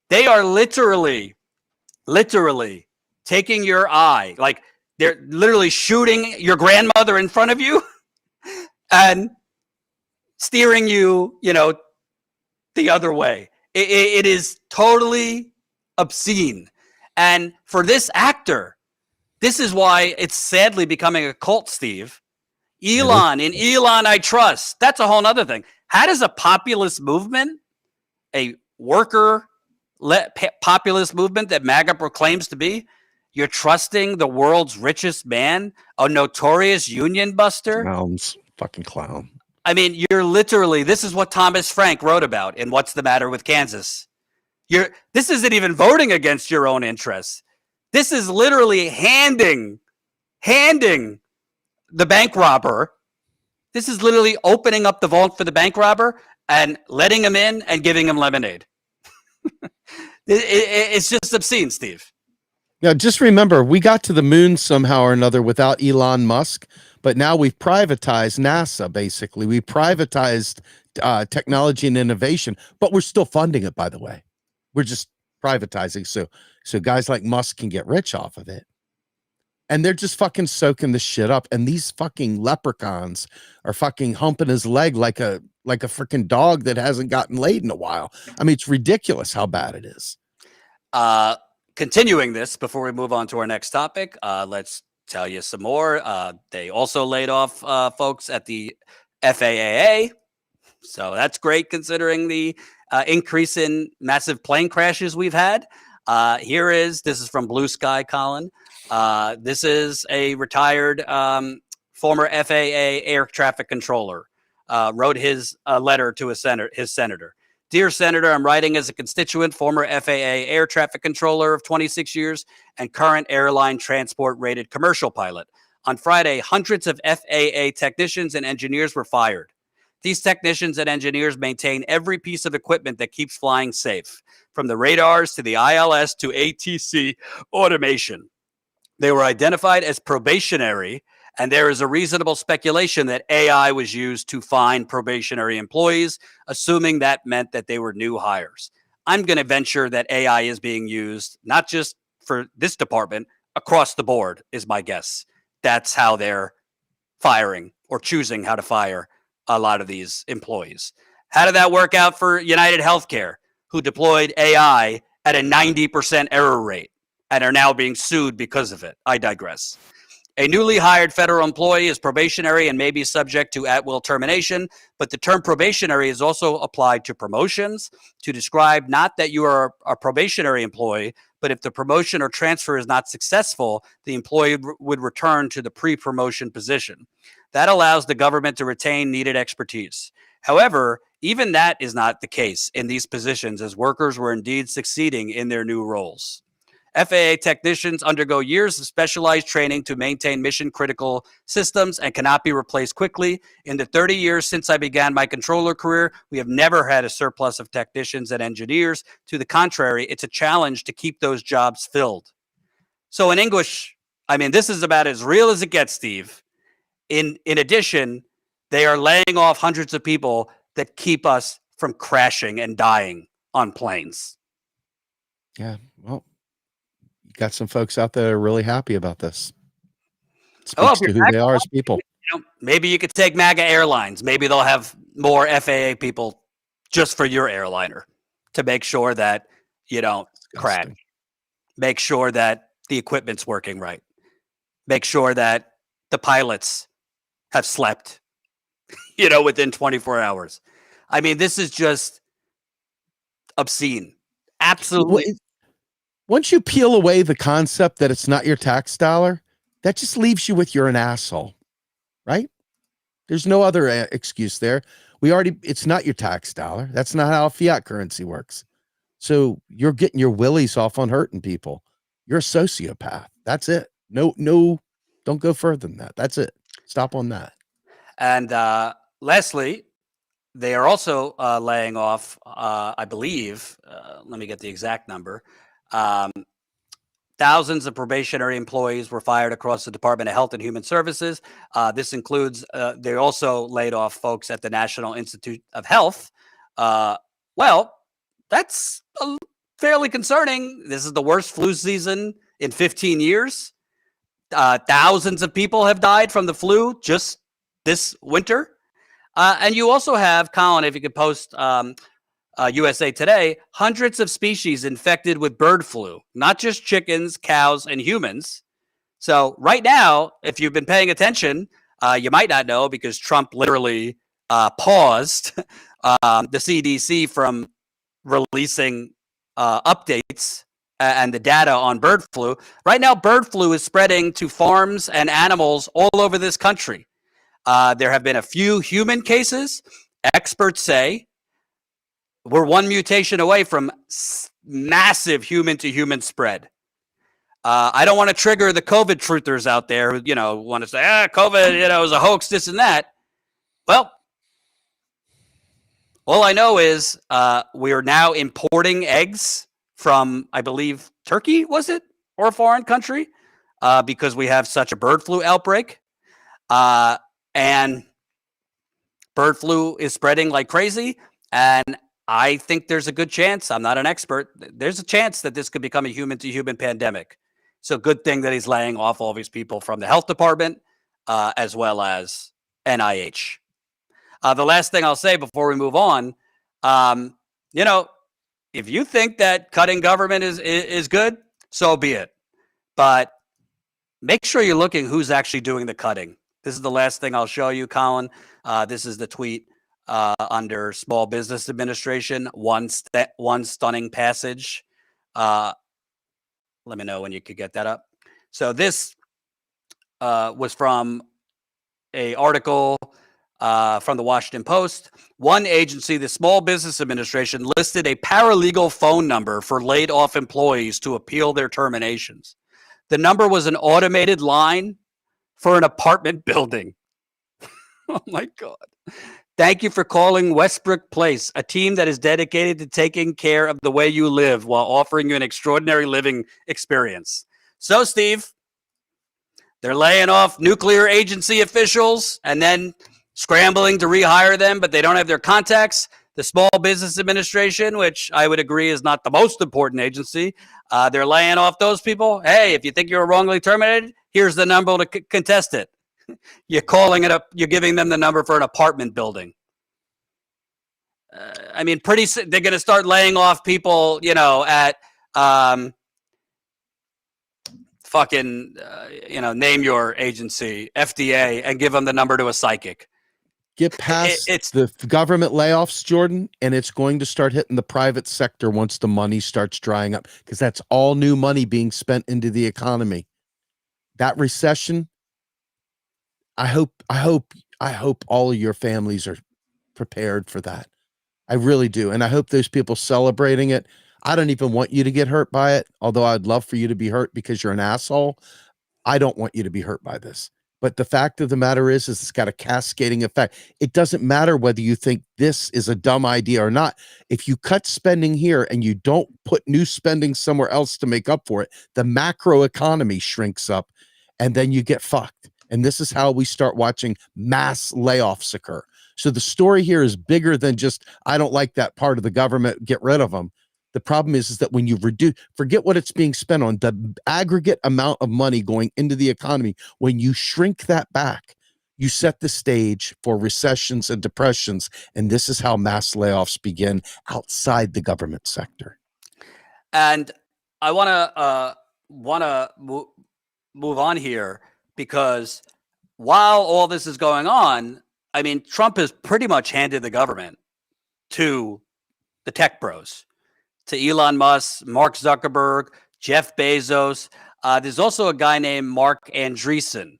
[SPEAKER 1] They are literally taking your eye, like they're literally shooting your grandmother in front of you and steering you, the other way. It is totally obscene. And for this actor, this is why it's sadly becoming a cult, Steve. Elon, in Elon I trust. That's a whole nother thing. How does a populist movement, a worker populist movement that MAGA proclaims to be, you're trusting the world's richest man, a notorious union buster?
[SPEAKER 2] Fucking clown.
[SPEAKER 1] I mean, you're literally, this is what Thomas Frank wrote about in What's the Matter with Kansas. This isn't even voting against your own interests. This is literally handing the bank robber. This is literally opening up the vault for the bank robber and letting him in and giving him lemonade. It's just obscene, Steve.
[SPEAKER 2] Now, just remember, we got to the moon somehow or another without Elon Musk, but now we've privatized NASA, basically. We privatized technology and innovation, but we're still funding it, by the way. We're just privatizing so guys like Musk can get rich off of it. And they're just fucking soaking this shit up. And these fucking leprechauns are fucking humping his leg like a freaking dog that hasn't gotten laid in a while. I mean, it's ridiculous how bad it is.
[SPEAKER 1] Continuing this before we move on to our next topic, let's tell you some more. They also laid off folks at the FAA. So that's great considering the increase in massive plane crashes we've had. This is from Blue Sky, Colin. This is a retired former FAA air traffic controller. Wrote his letter to his senator. Dear Senator, I'm writing as a constituent, former FAA air traffic controller of 26 years and current airline transport rated commercial pilot. On Friday, hundreds of FAA technicians and engineers were fired. These technicians and engineers maintain every piece of equipment that keeps flying safe, from the radars to the ILS to ATC automation. They were identified as probationary, and there is a reasonable speculation that AI was used to find probationary employees, assuming that meant that they were new hires. I'm going to venture that AI is being used not just for this department, across the board is my guess. That's how they're firing or choosing how to fire a lot of these employees. How did that work out for United Healthcare, who deployed AI at a 90% error rate and are now being sued because of it? I digress. A newly hired federal employee is probationary and may be subject to at-will termination, but the term probationary is also applied to promotions to describe not that you are a probationary employee, but if the promotion or transfer is not successful, the employee would return to the pre-promotion position. That allows the government to retain needed expertise. However, even that is not the case in these positions, as workers were indeed succeeding in their new roles. FAA technicians undergo years of specialized training to maintain mission-critical systems and cannot be replaced quickly. In the 30 years since I began my controller career, we have never had a surplus of technicians and engineers. To the contrary, it's a challenge to keep those jobs filled. So in English, I mean, this is about as real as it gets, Steve. In addition, they are laying off hundreds of people that keep us from crashing and dying on planes.
[SPEAKER 2] Yeah, well, got some folks out there that are really happy about this.
[SPEAKER 1] Speaks
[SPEAKER 2] to who they are as people.
[SPEAKER 1] Maybe you could take MAGA Airlines. Maybe they'll have more FAA people just for your airliner to make sure that you don't crash. Make sure that the equipment's working right. Make sure that the pilots have slept, within 24 hours. I mean, this is just obscene. Absolutely.
[SPEAKER 2] Once you peel away the concept that it's not your tax dollar, that just leaves you with you're an asshole, right? There's no other excuse there. It's not your tax dollar. That's not how fiat currency works. So you're getting your willies off on hurting people. You're a sociopath. That's it. No, don't go further than that. That's it. Stop on that.
[SPEAKER 1] And lastly, they are also laying off, I believe, let me get the exact number. Thousands of probationary employees were fired across the Department of Health and Human Services. This includes, they also laid off folks at the National Institute of Health. Well, that's fairly concerning. This is the worst flu season in 15 years. Thousands of people have died from the flu just this winter. And you also have, Colin, if you could post USA Today, hundreds of species infected with bird flu, not just chickens, cows, and humans. So right now, if you've been paying attention, you might not know because Trump literally paused the CDC from releasing updates and the data on bird flu. Right now, bird flu is spreading to farms and animals all over this country. There have been a few human cases. Experts say we're one mutation away from massive human-to-human spread. I don't want to trigger the COVID truthers out there who, want to say, COVID, is a hoax, this and that. Well, all I know is we are now importing eggs from, I believe, Turkey, was it? Or a foreign country? Because we have such a bird flu outbreak. And bird flu is spreading like crazy. And I think there's a good chance, I'm not an expert, there's a chance that this could become a human-to-human pandemic. So good thing that he's laying off all these people from the health department as well as NIH. The last thing I'll say before we move on, if you think that cutting government is good, so be it. But make sure you're looking who's actually doing the cutting. This is the last thing I'll show you, Colin. This is the tweet under Small Business Administration. One stunning passage. Let me know when you could get that up. So this was from an article from the Washington Post. One agency, the Small Business Administration, listed a paralegal phone number for laid off employees to appeal their terminations. The number was an automated line for an apartment building. Oh my God. Thank you for calling Westbrook Place, a team that is dedicated to taking care of the way you live while offering you an extraordinary living experience. So, Steve, they're laying off nuclear agency officials and then scrambling to rehire them, but they don't have their contacts. The Small Business Administration, which I would agree is not the most important agency, they're laying off those people. Hey, if you think you're wrongly terminated, here's the number to contest it. You're calling it up. You're giving them the number for an apartment building. Pretty soon they're going to start laying off people, at name your agency, FDA, and give them the number to a psychic.
[SPEAKER 2] Get past the government layoffs, Jordan, and it's going to start hitting the private sector once the money starts drying up, because that's all new money being spent into the economy. That recession, I hope all of your families are prepared for that. I really do. And I hope those people celebrating it. I don't even want you to get hurt by it, although I'd love for you to be hurt because you're an asshole. I don't want you to be hurt by this. But the fact of the matter is it's got a cascading effect. It doesn't matter whether you think this is a dumb idea or not. If you cut spending here and you don't put new spending somewhere else to make up for it, the macro economy shrinks up and then you get fucked. And this is how we start watching mass layoffs occur. So the story here is bigger than just, I don't like that part of the government, get rid of them. The problem is that when you forget what it's being spent on, the aggregate amount of money going into the economy, when you shrink that back, you set the stage for recessions and depressions. And this is how mass layoffs begin outside the government sector.
[SPEAKER 1] And I want to move on here, because while all this is going on, Trump has pretty much handed the government to the tech bros, to Elon Musk, Mark Zuckerberg, Jeff Bezos. There's also a guy named Mark Andreessen.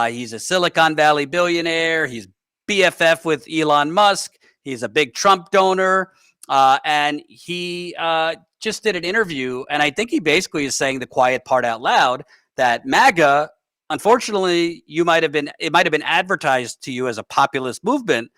[SPEAKER 1] He's a Silicon Valley billionaire. He's BFF with Elon Musk. He's a big Trump donor. And he just did an interview. And I think he basically is saying the quiet part out loud that MAGA, unfortunately, it might have been advertised to you as a populist movement,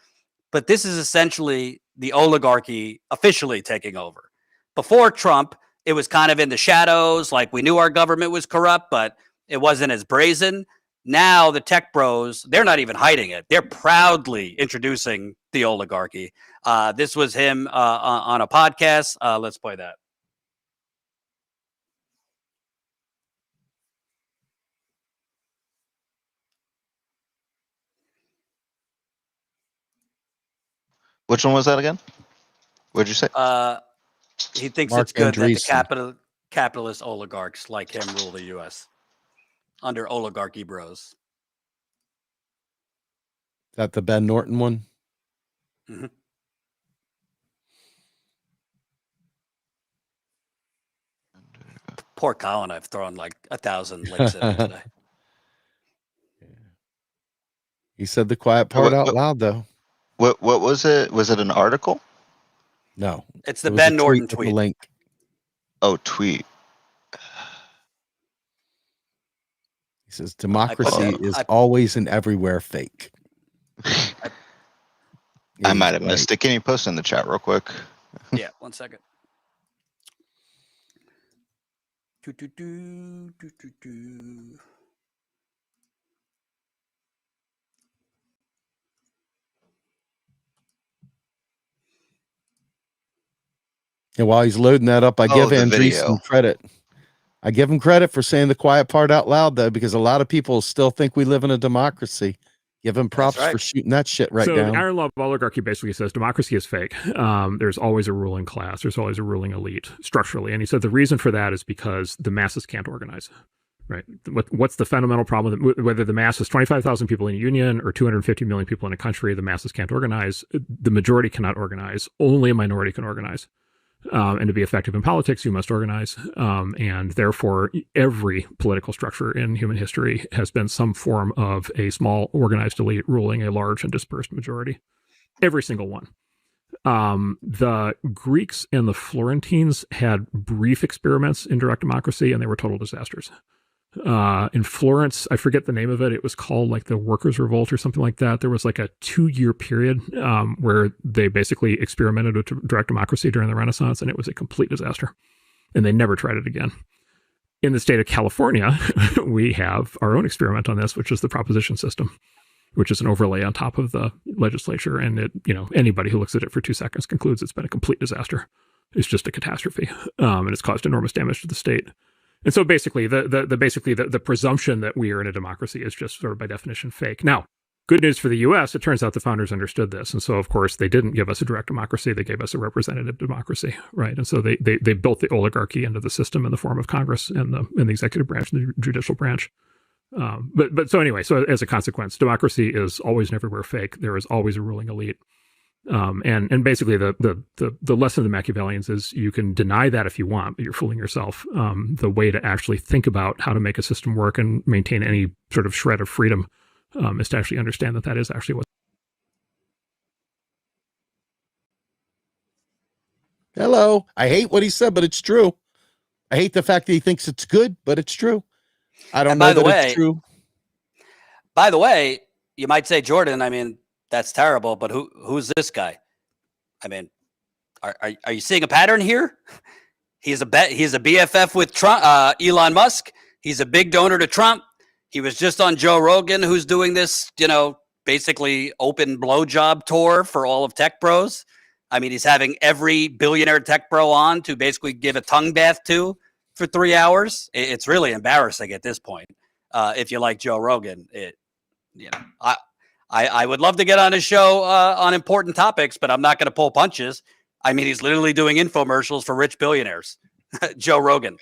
[SPEAKER 1] but this is essentially the oligarchy officially taking over. Before Trump, it was kind of in the shadows, like we knew our government was corrupt, but it wasn't as brazen. Now the tech bros, they're not even hiding it. They're proudly introducing the oligarchy. This was him on a podcast. Let's play that.
[SPEAKER 5] Which one was that again? What'd you say?
[SPEAKER 1] He thinks
[SPEAKER 2] Mark
[SPEAKER 1] it's good
[SPEAKER 2] Andreessen.
[SPEAKER 1] that the capitalist oligarchs like him rule the U.S. under oligarchy bros.
[SPEAKER 2] Is that the Ben Norton one?
[SPEAKER 1] Mm-hmm. Poor Colin, I've thrown like 1,000 links at him today.
[SPEAKER 2] He said the quiet part out
[SPEAKER 5] what-
[SPEAKER 2] loud, though.
[SPEAKER 5] What was it? Was it an article?
[SPEAKER 2] No.
[SPEAKER 1] It's the
[SPEAKER 2] It was
[SPEAKER 1] Ben
[SPEAKER 2] a
[SPEAKER 1] Norton
[SPEAKER 2] with a
[SPEAKER 1] tweet.
[SPEAKER 2] link.
[SPEAKER 5] Oh, tweet.
[SPEAKER 2] He says democracy
[SPEAKER 5] put-
[SPEAKER 2] is always and everywhere fake.
[SPEAKER 5] I might have
[SPEAKER 2] Right.
[SPEAKER 5] missed it. Can you post in the chat real quick?
[SPEAKER 1] Yeah, 1 second. Do.
[SPEAKER 2] And while he's loading that up, I give
[SPEAKER 5] the
[SPEAKER 2] Andreessen
[SPEAKER 5] video.
[SPEAKER 2] credit. I give him credit for saying the quiet part out loud, though, because a lot of people still think we live in a democracy. Give him props
[SPEAKER 1] right.
[SPEAKER 2] for shooting that shit right
[SPEAKER 6] so
[SPEAKER 2] down.
[SPEAKER 6] the iron law of oligarchy basically says democracy is fake. There's always a ruling class. There's always a ruling elite structurally. And he said the reason for that is because the masses can't organize. Right. What's the fundamental problem? Whether the mass is 25,000 people in a union or 250 million people in a country, the masses can't organize. The majority cannot organize. Only a minority can organize. And to be effective in politics, you must organize. And therefore, every political structure in human history has been some form of a small organized elite ruling a large and dispersed majority. Every single one. The Greeks and the Florentines had brief experiments in direct democracy, and they were total disasters. In Florence, I forget the name of it. It was called like the Workers' Revolt or something like that. There was like a 2-year period where they basically experimented with direct democracy during the Renaissance, and it was a complete disaster. And they never tried it again. In the state of California, we have our own experiment on this, which is the proposition system, which is an overlay on top of the legislature. And it, anybody who looks at it for 2 seconds concludes it's been a complete disaster. It's just a catastrophe, and it's caused enormous damage to the state. And so basically, the presumption that we are in a democracy is just sort of by definition fake. Now, good news for the U.S., it turns out the founders understood this. And so, of course, they didn't give us a direct democracy. They gave us a representative democracy, right? And so they built the oligarchy into the system in the form of Congress and the executive branch and the judicial branch. So as a consequence, democracy is always and everywhere fake. There is always a ruling elite. And basically the lesson of the Machiavellians is you can deny that if you want, but you're fooling yourself. The way to actually think about how to make a system work and maintain any sort of shred of freedom is to actually understand that is actually what.
[SPEAKER 2] Hello. I hate what he said, but it's true. I hate the fact that he thinks it's good, but it's true. I don't know that it's true.
[SPEAKER 1] By the way, you might say, Jordan, I mean, that's terrible, but who's this guy? I mean, are you seeing a pattern here? He's a BFF with Trump, Elon Musk. He's a big donor to Trump. He was just on Joe Rogan, who's doing this, basically open blowjob tour for all of tech bros. I mean, he's having every billionaire tech bro on to basically give a tongue bath to for 3 hours. It's really embarrassing at this point. If you like Joe Rogan, I would love to get on his show on important topics, but I'm not going to pull punches. I mean, he's literally doing infomercials for rich billionaires, Joe Rogan.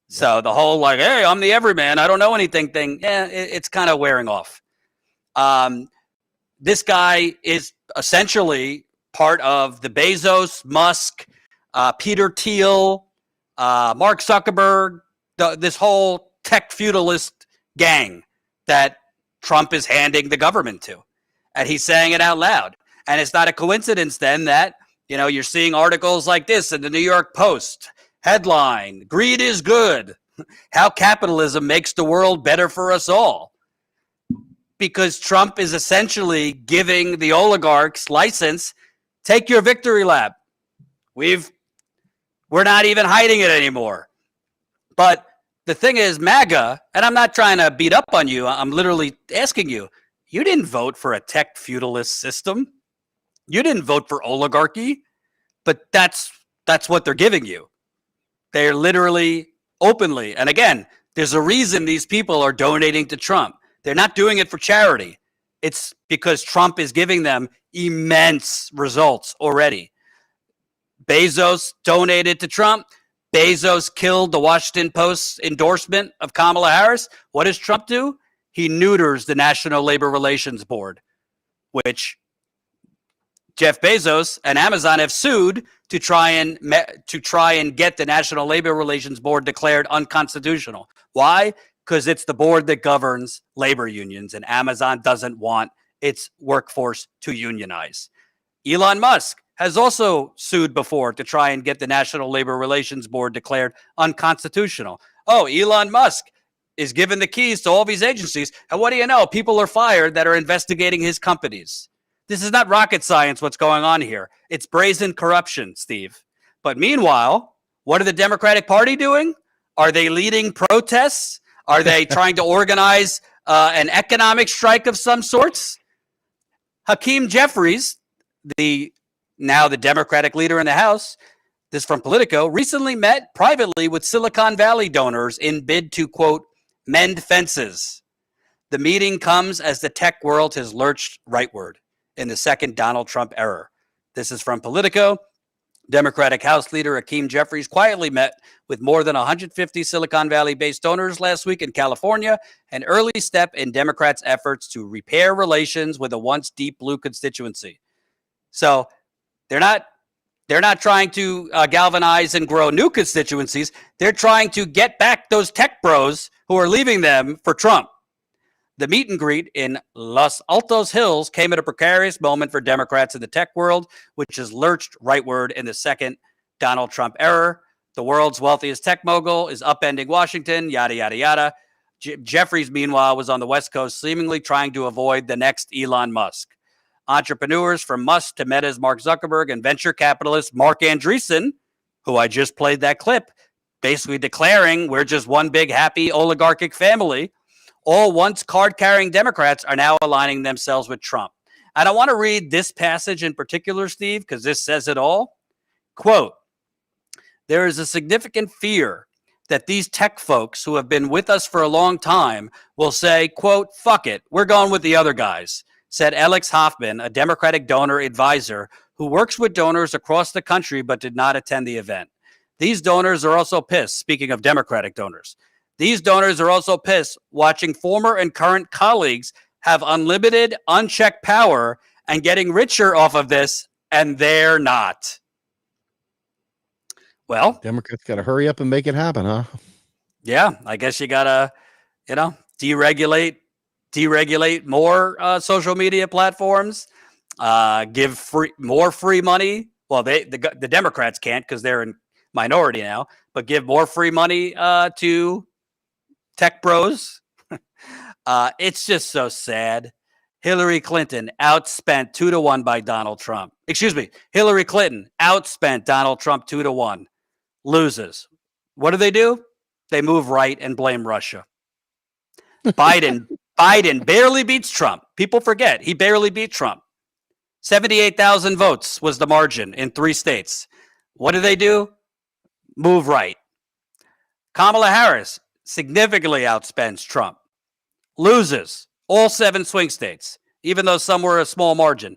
[SPEAKER 1] So the whole hey, I'm the everyman, I don't know anything thing, it's kind of wearing off. This guy is essentially part of the Bezos, Musk, Peter Thiel, Mark Zuckerberg, this whole tech feudalist gang that Trump is handing the government to. And he's saying it out loud. And it's not a coincidence then that, you're seeing articles like this in the New York Post. Headline, greed is good. How capitalism makes the world better for us all. Because Trump is essentially giving the oligarchs license. Take your victory lap. We're not even hiding it anymore. But the thing is, MAGA, and I'm not trying to beat up on you. I'm literally asking you, you didn't vote for a tech feudalist system. You didn't vote for oligarchy, but that's what they're giving you. They're literally openly. And again, there's a reason these people are donating to Trump. They're not doing it for charity. It's because Trump is giving them immense results already. Bezos donated to Trump. Bezos killed the Washington Post's endorsement of Kamala Harris. What does Trump do? He neuters the National Labor Relations Board, which Jeff Bezos and Amazon have sued to try and get the National Labor Relations Board declared unconstitutional. Why? Because it's the board that governs labor unions, and Amazon doesn't want its workforce to unionize. Elon Musk has also sued before to try and get the National Labor Relations Board declared unconstitutional. Oh, Elon Musk is given the keys to all these agencies, and what do you know? People are fired that are investigating his companies. This is not rocket science what's going on here. It's brazen corruption, Steve. But meanwhile, what are the Democratic Party doing? Are they leading protests? Are they trying to organize an economic strike of some sorts? Hakeem Jeffries, now the Democratic leader in the House, this from Politico, recently met privately with Silicon Valley donors in bid to, quote, mend fences. The meeting comes as the tech world has lurched rightward in the second Donald Trump era. This is from Politico. Democratic House Leader Hakeem Jeffries quietly met with more than 150 Silicon Valley-based donors last week in California, an early step in Democrats' efforts to repair relations with a once deep blue constituency. So they're not trying to galvanize and grow new constituencies. They're trying to get back those tech bros who are leaving them for Trump. The meet and greet in Los Altos Hills came at a precarious moment for Democrats in the tech world, which has lurched rightward in the second Donald Trump era. The world's wealthiest tech mogul is upending Washington, yada, yada, yada. Jeffries, meanwhile, was on the West Coast, seemingly trying to avoid the next Elon Musk. Entrepreneurs from Musk to Meta's Mark Zuckerberg and venture capitalist Mark Andreessen, who I just played that clip, basically declaring we're just one big happy oligarchic family. All once card-carrying Democrats are now aligning themselves with Trump. And I want to read this passage in particular, Steve, because this says it all. Quote, there is a significant fear that these tech folks who have been with us for a long time will say, quote, fuck it, we're going with the other guys, said Alex Hoffman, a Democratic donor advisor who works with donors across the country but did not attend the event. These donors are also pissed, speaking of Democratic donors. These donors are also pissed watching former and current colleagues have unlimited, unchecked power and getting richer off of this, and they're not. Well,
[SPEAKER 2] Democrats got to hurry up and make it happen, huh?
[SPEAKER 1] Yeah, I guess you got to, deregulate more social media platforms, give more free money. Well, the Democrats can't because they're in minority now, but give more free money to tech bros. It's just so sad. Hillary Clinton outspent 2-1 by Donald Trump. Excuse me. Hillary Clinton outspent Donald Trump 2-1. Loses. What do? They move right and blame Russia. Biden barely beats Trump. People forget he barely beat Trump. 78,000 votes was the margin in 3 states. What do? Move right. Kamala Harris significantly outspends Trump. Loses all 7 swing states, even though some were a small margin.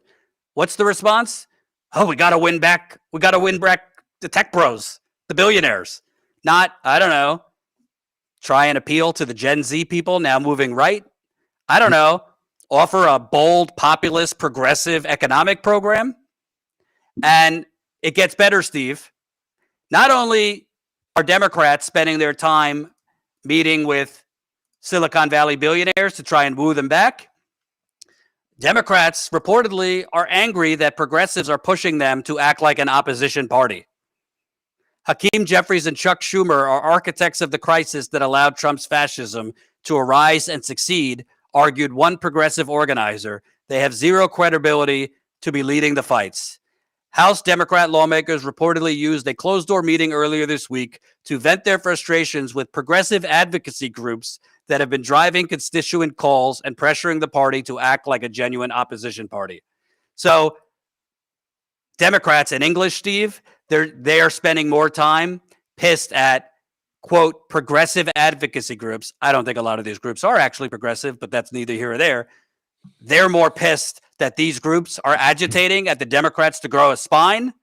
[SPEAKER 1] What's the response? Oh, we got to win back. We got to win back the tech bros, the billionaires. Not, I don't know, try and appeal to the Gen Z people now moving right. I don't know, offer a bold, populist, progressive economic program. And it gets better, Steve. Not only are Democrats spending their time meeting with Silicon Valley billionaires to try and woo them back, Democrats reportedly are angry that progressives are pushing them to act like an opposition party. Hakeem Jeffries and Chuck Schumer are architects of the crisis that allowed Trump's fascism to arise and succeed, argued one progressive organizer. They have zero credibility to be leading the fights. House Democrat lawmakers reportedly used a closed-door meeting earlier this week to vent their frustrations with progressive advocacy groups that have been driving constituent calls and pressuring the party to act like a genuine opposition party. So, Democrats in English, Steve, they are spending more time pissed at, quote, progressive advocacy groups. I don't think a lot of these groups are actually progressive, but that's neither here or there. They're more pissed that these groups are agitating at the Democrats to grow a spine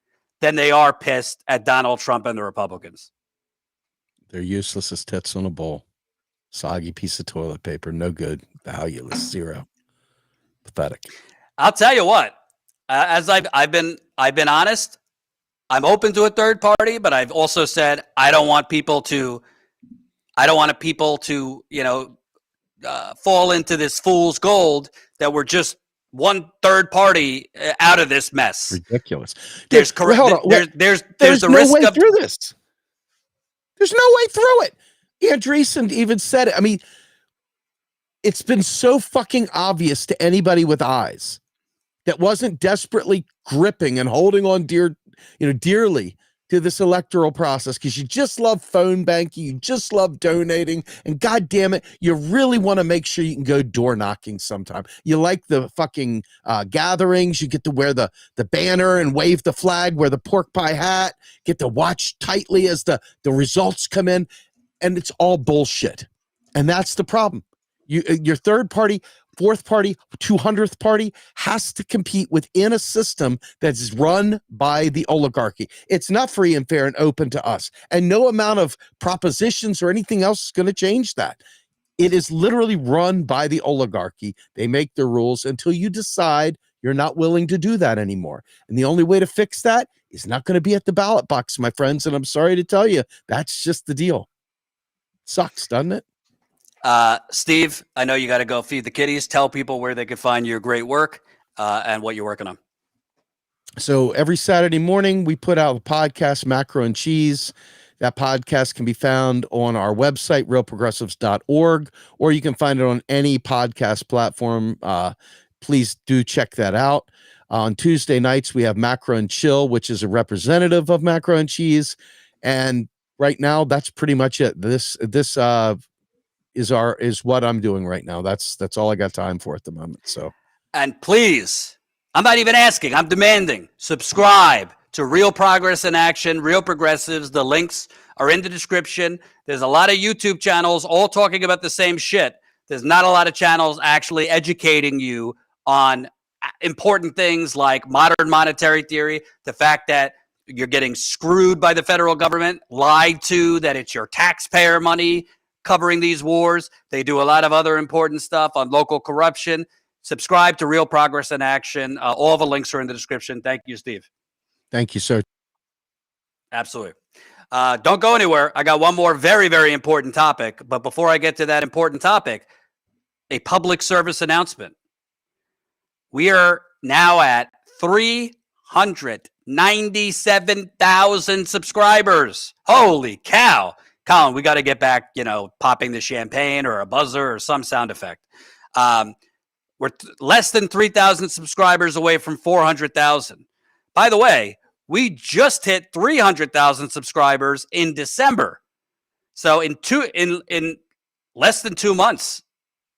[SPEAKER 1] than they are pissed at Donald Trump and the Republicans.
[SPEAKER 2] They're useless as tits on a bowl. Soggy piece of toilet paper. No good. Valueless. Zero. Pathetic.
[SPEAKER 1] I'll tell you what. As I've been honest. I'm open to a third party, but I've also said I don't want people to fall into this fool's gold that we're just one third party out of this mess.
[SPEAKER 2] Ridiculous.
[SPEAKER 1] There's
[SPEAKER 2] There's
[SPEAKER 1] the
[SPEAKER 2] no
[SPEAKER 1] risk
[SPEAKER 2] way
[SPEAKER 1] of
[SPEAKER 2] through this. There's no way through it. Andreessen even said it. I mean, it's been so fucking obvious to anybody with eyes that wasn't desperately gripping and holding on dearly to this electoral process because you just love phone banking, you just love donating, and God damn it, you really want to make sure you can go door knocking sometime. You like the fucking gatherings, you get to wear the banner and wave the flag, wear the pork pie hat, get to watch tightly as the results come in, and it's all bullshit. And that's the problem. Your third party, fourth party, 200th party has to compete within a system that's run by the oligarchy. It's not free and fair and open to us. And no amount of propositions or anything else is going to change that. It is literally run by the oligarchy. They make the rules until you decide you're not willing to do that anymore. And the only way to fix that is not going to be at the ballot box, my friends. And I'm sorry to tell you, that's just the deal. Sucks, doesn't it?
[SPEAKER 1] Steve, I know you got to go feed the kitties. Tell people where they can find your great work and what you're working on.
[SPEAKER 2] So every Saturday morning, we put out a podcast, Macro and Cheese. That podcast can be found on our website, realprogressives.org, or you can find it on any podcast platform. Please do check that out. On Tuesday nights, we have Macro and Chill, which is a representative of Macro and Cheese. And right now, that's pretty much it. This is what I'm doing right now. That's all I got time for at the moment. So,
[SPEAKER 1] and please, I'm not even asking, I'm demanding, subscribe to Real Progress in Action, Real Progressives. The links are in the description. There's a lot of YouTube channels all talking about the same shit. There's not a lot of channels actually educating you on important things like modern monetary theory, the fact that you're getting screwed by the federal government, lied to, that it's your taxpayer money covering these wars. They do a lot of other important stuff on local corruption. Subscribe to Real Progress in Action. All the links are in the description. Thank you, Steve.
[SPEAKER 2] Thank you, sir.
[SPEAKER 1] Absolutely. Don't go anywhere. I got one more very, very important topic. But before I get to that important topic, a public service announcement. We are now at 397,000 subscribers. Holy cow. Colin, we got to get back, popping the champagne or a buzzer or some sound effect. We're less than 3,000 subscribers away from 400,000. By the way, we just hit 300,000 subscribers in December. So in less than 2 months,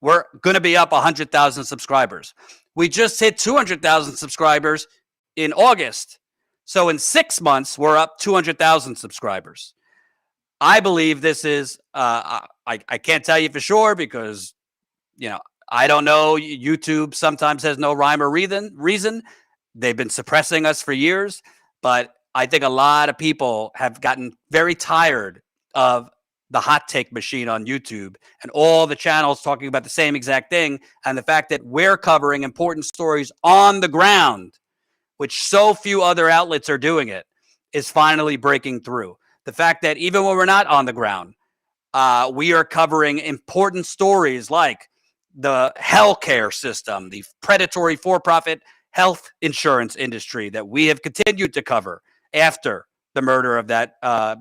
[SPEAKER 1] we're going to be up 100,000 subscribers. We just hit 200,000 subscribers in August. So in 6 months, we're up 200,000 subscribers. I believe this is, I can't tell you for sure because, I don't know. YouTube sometimes has no rhyme or reason. They've been suppressing us for years, but I think a lot of people have gotten very tired of the hot take machine on YouTube and all the channels talking about the same exact thing. And the fact that we're covering important stories on the ground, which so few other outlets are doing it, is finally breaking through. The fact that even when we're not on the ground, we are covering important stories like the healthcare system, the predatory for-profit health insurance industry that we have continued to cover after the murder of that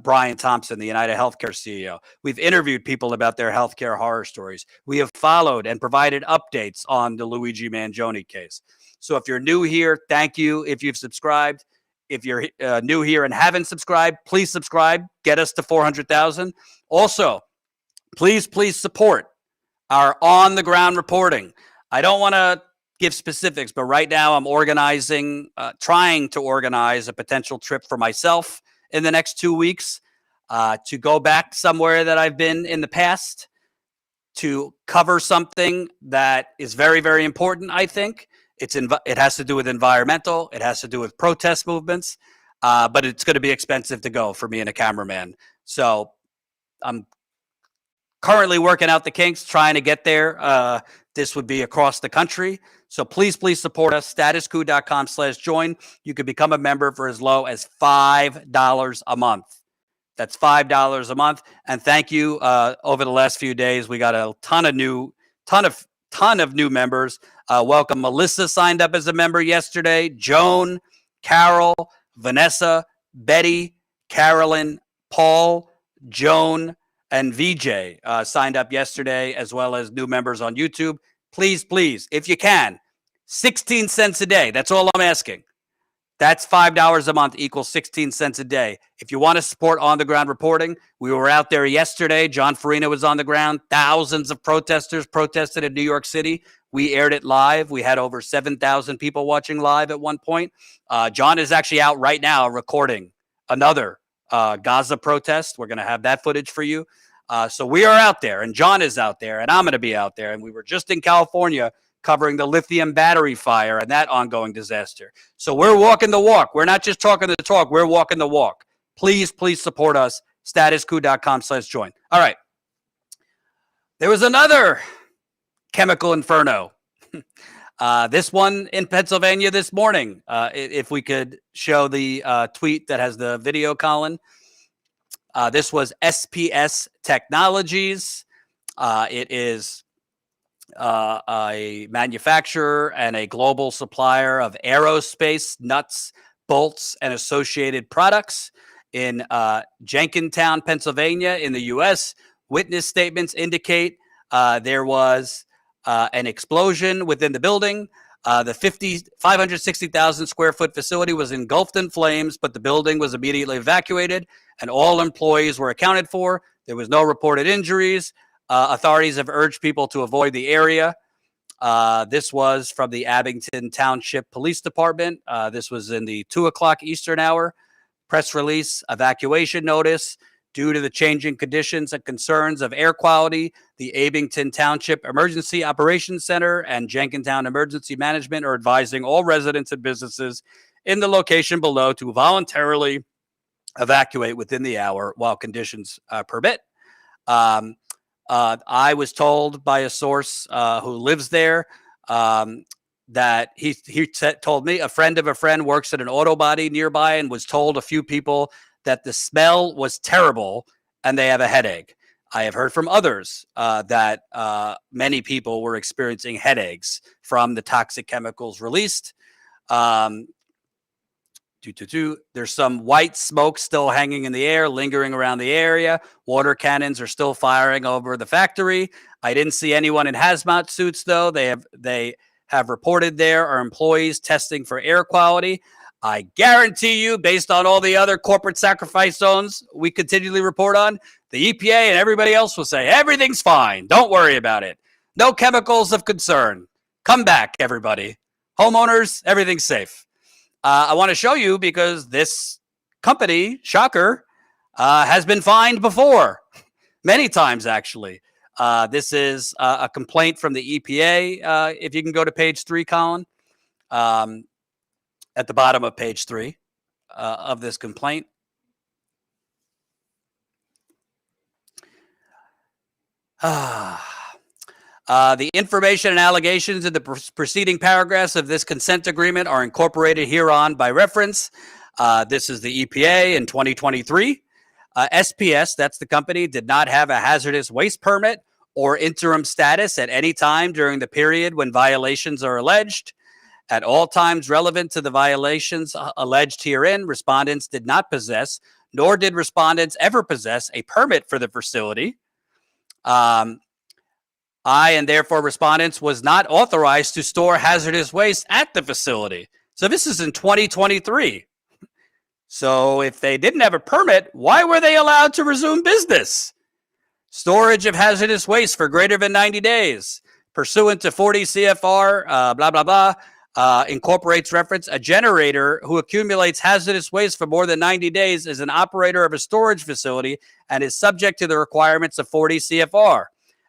[SPEAKER 1] Brian Thompson, the United Healthcare CEO. We've interviewed people about their healthcare horror stories. We have followed and provided updates on the Luigi Mangione case. So if you're new here, thank you. If you've subscribed, if you're new here and haven't subscribed, please subscribe. Get us to 400,000. Also, please support our on-the-ground reporting. I don't want to give specifics, but right now I'm trying to organize a potential trip for myself in the next 2 weeks to go back somewhere that I've been in the past to cover something that is very, very important, I think. It has to do with environmental. It has to do with protest movements, but it's going to be expensive to go for me and a cameraman. So I'm currently working out the kinks, trying to get there. This would be across the country. So please support us. StatusCoup.com/join. You can become a member for as low as $5 a month. That's $5 a month. And thank you. Over the last few days, we got a ton of new members. Welcome. Melissa signed up as a member yesterday. Joan, Carol, Vanessa, Betty, Carolyn, Paul, Joan, and VJ signed up yesterday, as well as new members on YouTube. Please, if you can, 16 cents a day. That's all I'm asking. That's $5 a month equals 16 cents a day. If you want to support on-the-ground reporting, we were out there yesterday. John Farina was on the ground. Thousands of protesters protested in New York City. We aired it live. We had over 7,000 people watching live at one point. John is actually out right now recording another Gaza protest. We're going to have that footage for you. So we are out there, and John is out there, and I'm going to be out there. And we were just in California covering the lithium battery fire and that ongoing disaster. So we're walking the walk. We're not just talking the talk. We're walking the walk. Please support us. StatusCoup.com/join. All right. There was another chemical inferno. This one in Pennsylvania this morning. If we could show the tweet that has the video, Colin. This was SPS Technologies. It is a manufacturer and a global supplier of aerospace nuts, bolts, and associated products in Jenkintown, Pennsylvania, in the U.S. Witness statements indicate there was an explosion within the building. The 560,000 square foot facility was engulfed in flames, but the building was immediately evacuated and all employees were accounted for. There was no reported injuries. Authorities have urged people to avoid the area. This was from the Abington Township Police Department. This was in the 2:00 Eastern hour. Press release, evacuation notice. Due to the changing conditions and concerns of air quality, the Abington Township Emergency Operations Center and Jenkintown Emergency Management are advising all residents and businesses in the location below to voluntarily evacuate within the hour while conditions permit. I was told by a source who lives there that he told me a friend of a friend works at an auto body nearby and was told a few people that the smell was terrible and they have a headache. I have heard from others that many people were experiencing headaches from the toxic chemicals released. There's some white smoke still hanging in the air, lingering around the area. Water cannons are still firing over the factory. I didn't see anyone in hazmat suits, though. They have reported there are employees testing for air quality. I guarantee you, based on all the other corporate sacrifice zones we continually report on, the EPA and everybody else will say, everything's fine. Don't worry about it. No chemicals of concern. Come back, everybody. Homeowners, everything's safe. I want to show you because this company, shocker, has been fined before. Many times, actually. This is a complaint from the EPA. If you can go to page 3, Colin. At the bottom of page 3 of this complaint. The information and allegations in the preceding paragraphs of this consent agreement are incorporated hereon by reference. This is the EPA in 2023. SPS, that's the company, did not have a hazardous waste permit or interim status at any time during the period when violations are alleged. At all times relevant to the violations alleged herein, respondents did not possess, nor did respondents ever possess, a permit for the facility. I, and therefore respondents, was not authorized to store hazardous waste at the facility. So this is in 2023. So if they didn't have a permit, why were they allowed to resume business? Storage of hazardous waste for greater than 90 days. Pursuant to 40 CFR, blah, blah, blah, incorporates reference, a generator who accumulates hazardous waste for more than 90 days is an operator of a storage facility and is subject to the requirements of 40 CFR.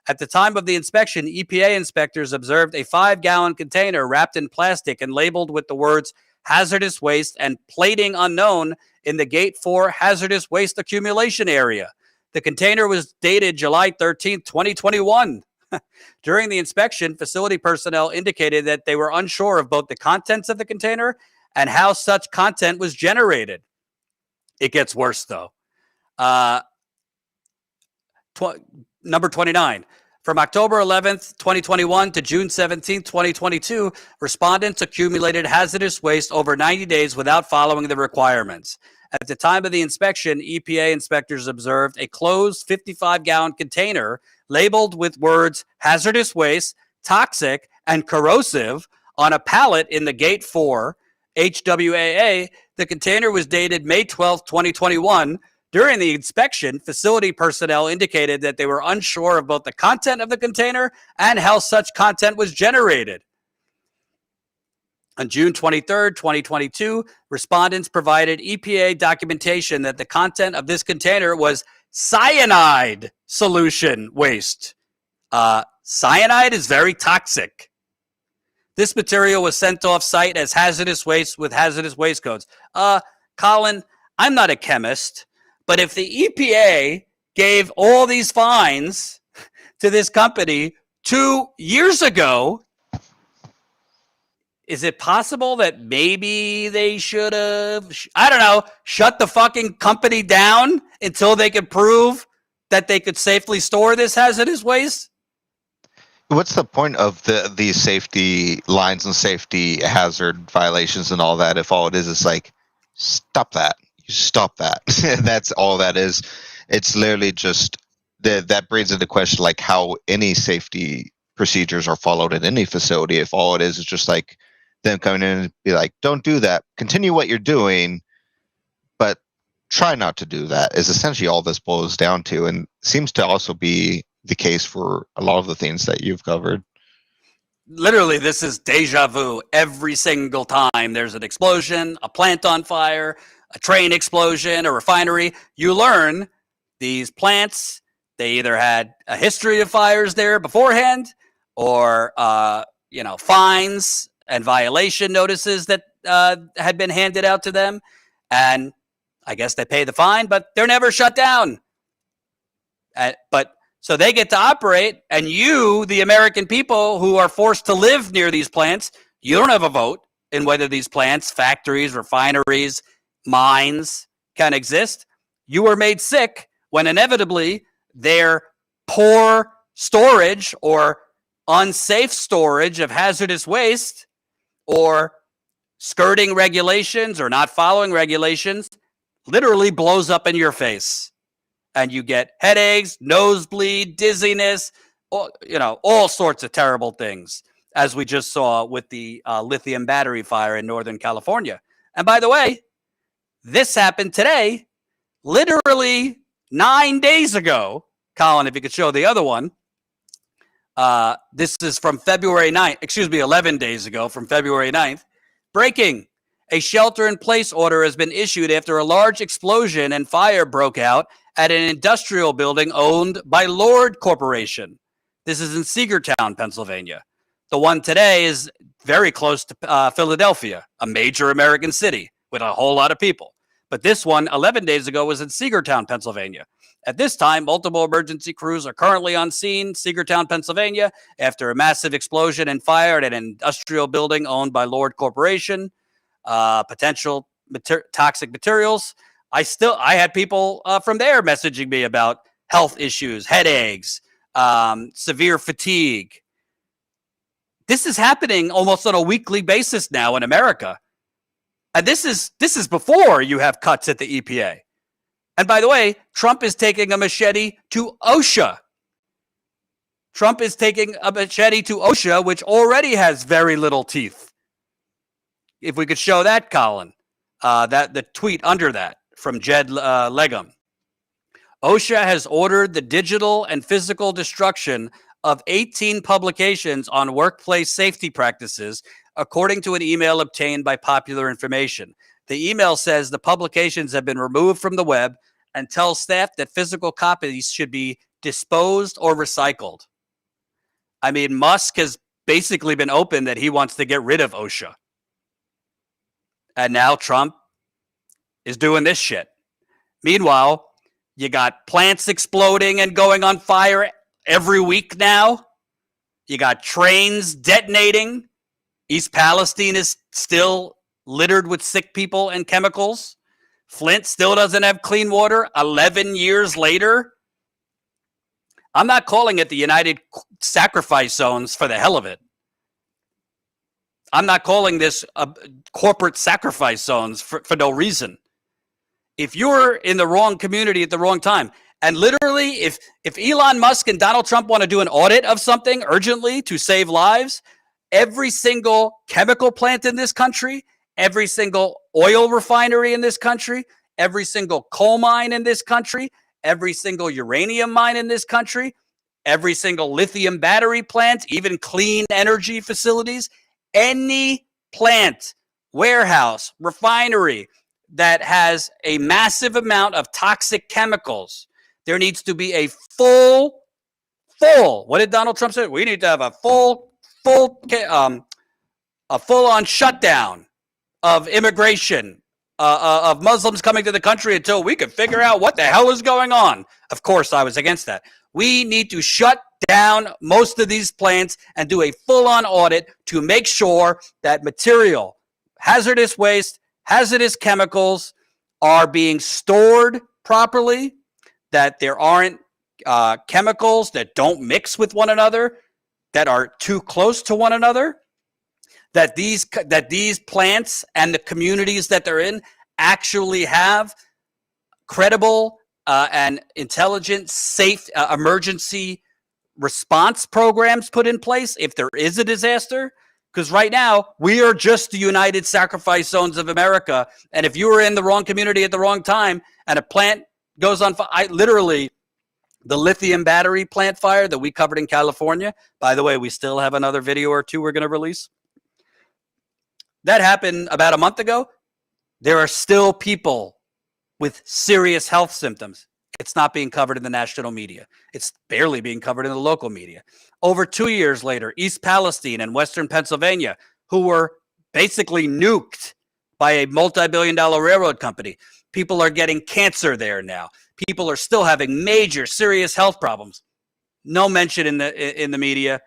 [SPEAKER 1] At the time of the inspection, EPA inspectors observed a 5-gallon container wrapped in plastic and labeled with the words hazardous waste and plating unknown in the Gate 4 hazardous waste accumulation area. The container was dated July 13th, 2021. During the inspection, facility personnel indicated that they were unsure of both the contents of the container and how such content was generated. It gets worse, though. Number 29. From October 11th, 2021 to June 17th, 2022, respondents accumulated hazardous waste over 90 days without following the requirements. At the time of the inspection, EPA inspectors observed a closed 55-gallon container labeled with words hazardous waste, toxic, and corrosive on a pallet in the Gate 4 HWAA. The container was dated May 12, 2021. During the inspection, facility personnel indicated that they were unsure of both the content of the container and how such content was generated. On June 23rd, 2022, respondents provided EPA documentation that the content of this container was cyanide solution waste. Cyanide is very toxic. This material was sent off site as hazardous waste with hazardous waste codes. Colin, I'm not a chemist, but if the EPA gave all these fines to this company 2 years ago, is it possible that maybe they should have, I don't know, shut the fucking company down until they could prove that they could safely store this hazardous waste?
[SPEAKER 5] What's the point of these safety lines and safety hazard violations and all that if all it is like, stop that. You stop that. That's all that is. It's literally just, that brings into question like how any safety procedures are followed in any facility if all it is just like them coming in and be like, don't do that. Continue what you're doing, but try not to do that is essentially all this boils down to, and seems to also be the case for a lot of the things that you've covered.
[SPEAKER 1] Literally, this is deja vu. Every single time there's an explosion, a plant on fire, a train explosion, a refinery, you learn these plants, they either had a history of fires there beforehand or, fines and violation notices that had been handed out to them. And I guess they pay the fine, but they're never shut down. So they get to operate, and you, the American people who are forced to live near these plants, you don't have a vote in whether these plants, factories, refineries, mines can exist. You were made sick when inevitably their poor storage or unsafe storage of hazardous waste or skirting regulations or not following regulations literally blows up in your face. And you get headaches, nosebleed, dizziness, all sorts of terrible things, as we just saw with the lithium battery fire in Northern California. And by the way, this happened today, literally 9 days ago. Colin, if you could show the other one. This is from February 9th, 11 days ago from February 9th. Breaking. A shelter-in-place order has been issued after a large explosion and fire broke out at an industrial building owned by Lord Corporation. This is in Seegertown, Pennsylvania. The one today is very close to Philadelphia, a major American city with a whole lot of people. But this one, 11 days ago, was in Seegertown, Pennsylvania. At this time, multiple emergency crews are currently on scene, Seegertown, Pennsylvania, after a massive explosion and fire at an industrial building owned by Lord Corporation. Potential toxic materials. I had people from there messaging me about health issues, headaches, severe fatigue. This is happening almost on a weekly basis now in America. And this is before you have cuts at the EPA. And by the way, Trump is taking a machete to OSHA. Trump is taking a machete to OSHA, which already has very little teeth. If we could show that, Colin, that the tweet under that from Jed Legum. OSHA has ordered the digital and physical destruction of 18 publications on workplace safety practices, according to an email obtained by Popular Information. The email says the publications have been removed from the web and tells staff that physical copies should be disposed or recycled. I mean, Musk has basically been open that he wants to get rid of OSHA. And now Trump is doing this shit. Meanwhile, you got plants exploding and going on fire every week now. You got trains detonating. East Palestine is still littered with sick people and chemicals. Flint still doesn't have clean water 11 years later. I'm not calling it the United Sacrifice Zones for the hell of it. I'm not calling this corporate sacrifice zones for no reason. If you're in the wrong community at the wrong time, and literally if Elon Musk and Donald Trump want to do an audit of something urgently to save lives, every single chemical plant in this country, every single oil refinery in this country, every single coal mine in this country, every single uranium mine in this country, every single lithium battery plant, even clean energy facilities, any plant, warehouse, refinery that has a massive amount of toxic chemicals, there needs to be a full, what did Donald Trump say? We need to have a full-on shutdown of immigration, of Muslims coming to the country until we could figure out what the hell is going on. Of course, I was against that. We need to shut down most of these plants and do a full-on audit to make sure that material, hazardous waste, hazardous chemicals are being stored properly, that there aren't chemicals that don't mix with one another, that are too close to one another, that these plants and the communities that they're in actually have credible and intelligent, safe emergency response programs put in place if there is a disaster. Because right now, we are just the United Sacrifice Zones of America. And if you were in the wrong community at the wrong time and a plant goes on fire, literally, the lithium battery plant fire that we covered in California, by the way, we still have another video or two we're going to release. That happened about a month ago. There are still people with serious health symptoms. It's not being covered in the national media. It's barely being covered in the local media. Over 2 years later, East Palestine and Western Pennsylvania, who were basically nuked by a multi-billion-dollar railroad company. People are getting cancer there now. People are still having major, serious health problems. No mention in the media.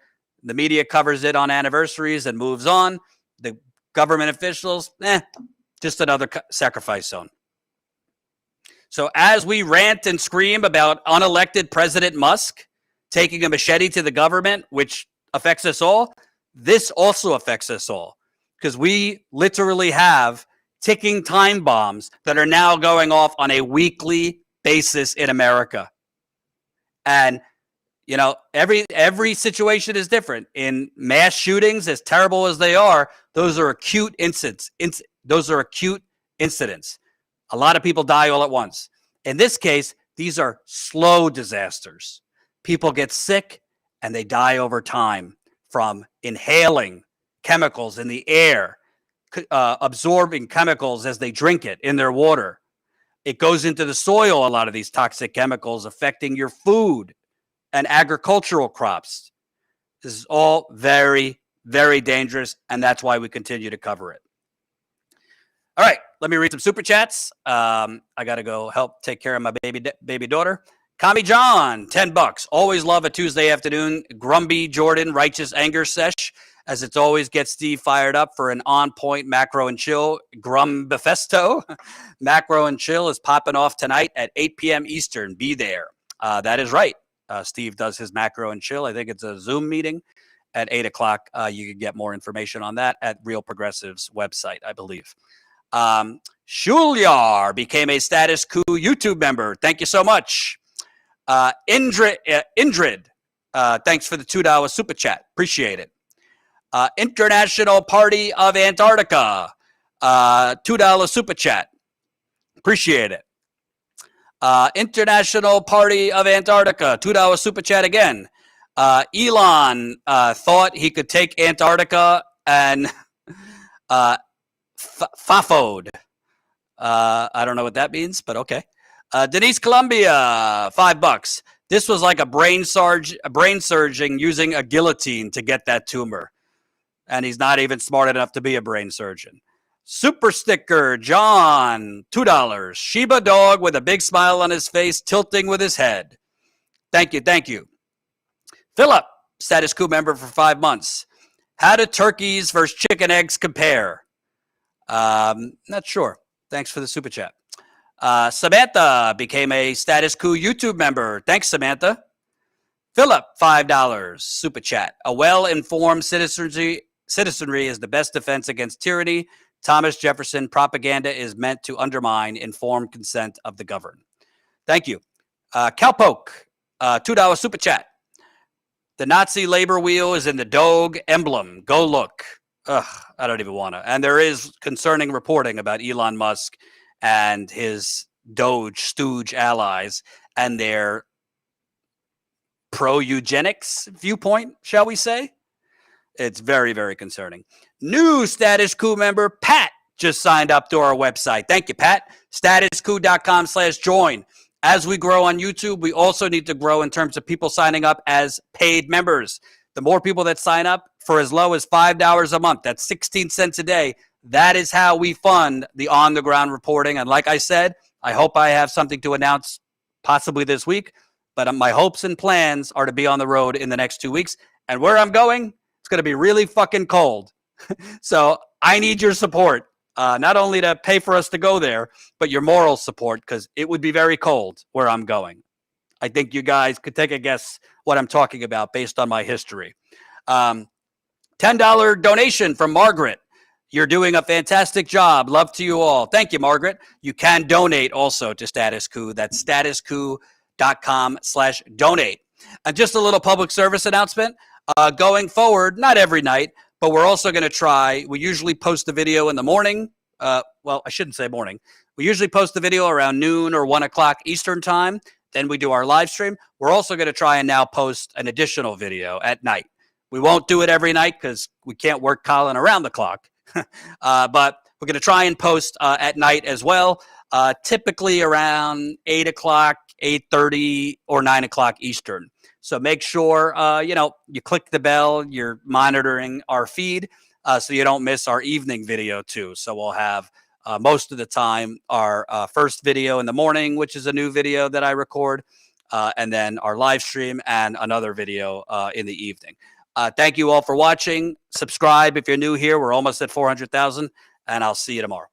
[SPEAKER 1] The media covers it on anniversaries and moves on. The government officials, just another sacrifice zone. So as we rant and scream about unelected President Musk taking a machete to the government, which affects us all, this also affects us all, because we literally have ticking time bombs that are now going off on a weekly basis in America. And, you know, every situation is different. In mass shootings, as terrible as they are, those are acute incidents. A lot of people die all at once. In this case, these are slow disasters. People get sick and they die over time from inhaling chemicals in the air, absorbing chemicals as they drink it in their water. It goes into the soil, a lot of these toxic chemicals affecting your food and agricultural crops. This is all very, very dangerous, and that's why we continue to cover it. All right, let me read some super chats. I got to go help take care of my baby daughter. Kami John, $10. Always love a Tuesday afternoon. Grumpy Jordan, righteous anger sesh, as it always gets Steve fired up for an on-point macro and chill. Grumbefesto. Macro and chill is popping off tonight at 8 p.m. Eastern. Be there. That is right. Steve does his macro and chill. I think it's a Zoom meeting at 8 o'clock. You can get more information on that at Real Progressive's website, I believe. Shulyar became a Status Coup YouTube member. Thank you so much. Indrid, thanks for the $2 super chat. Appreciate it. International Party of Antarctica, $2 super chat. Appreciate it. International Party of Antarctica, $2 super chat again. Elon thought he could take Antarctica and fafoed. I don't know what that means, but okay. Denise Columbia, $5. This was like a brain surging using a guillotine to get that tumor. And he's not even smart enough to be a brain surgeon. Super sticker, John, $2. Shiba dog with a big smile on his face, tilting with his head. Thank you, thank you. Philip, Status Coup member for 5 months. How do turkeys versus chicken eggs compare? Not sure. Thanks for the super chat. Samantha became a Status Coup YouTube member. Thanks, Samantha. Philip, $5 super chat. A well-informed citizenry is the best defense against tyranny. Thomas Jefferson propaganda is meant to undermine informed consent of the governed. Thank you. Cowpoke, $2 super chat. The Nazi labor wheel is in the DOGE emblem. Go look. Ugh, I don't even want to. And there is concerning reporting about Elon Musk and his DOGE stooge allies and their pro-eugenics viewpoint, shall we say? It's very, very concerning. New Status Coup member, Pat, just signed up to our website. Thank you, Pat. StatusCoup.com/join. As we grow on YouTube, we also need to grow in terms of people signing up as paid members. The more people that sign up for as low as $5 a month, that's 16 cents a day. That is how we fund the on-the-ground reporting. And like I said, I hope I have something to announce possibly this week. But my hopes and plans are to be on the road in the next 2 weeks. And where I'm going, it's going to be really fucking cold. So I need your support, not only to pay for us to go there, but your moral support, because it would be very cold where I'm going. I think you guys could take a guess what I'm talking about based on my history. $10 donation from Margaret. You're doing a fantastic job. Love to you all. Thank you, Margaret. You can donate also to Status Coup. That's statuscoup.com/donate. And just a little public service announcement. Going forward, not every night, but we're also going to try. We usually post the video in the morning. Well, I shouldn't say morning. We usually post the video around noon or 1 o'clock Eastern time. Then we do our live stream. We're also going to try and now post an additional video at night. We won't do it every night because we can't work Colin around the clock. But we're going to try and post at night as well, typically around 8 o'clock, 8:30, or 9 o'clock Eastern. So make sure, you click the bell, you're monitoring our feed so you don't miss our evening video too. So we'll have most of the time our first video in the morning, which is a new video that I record, and then our live stream and another video in the evening. Thank you all for watching. Subscribe if you're new here. We're almost at 400,000, and I'll see you tomorrow.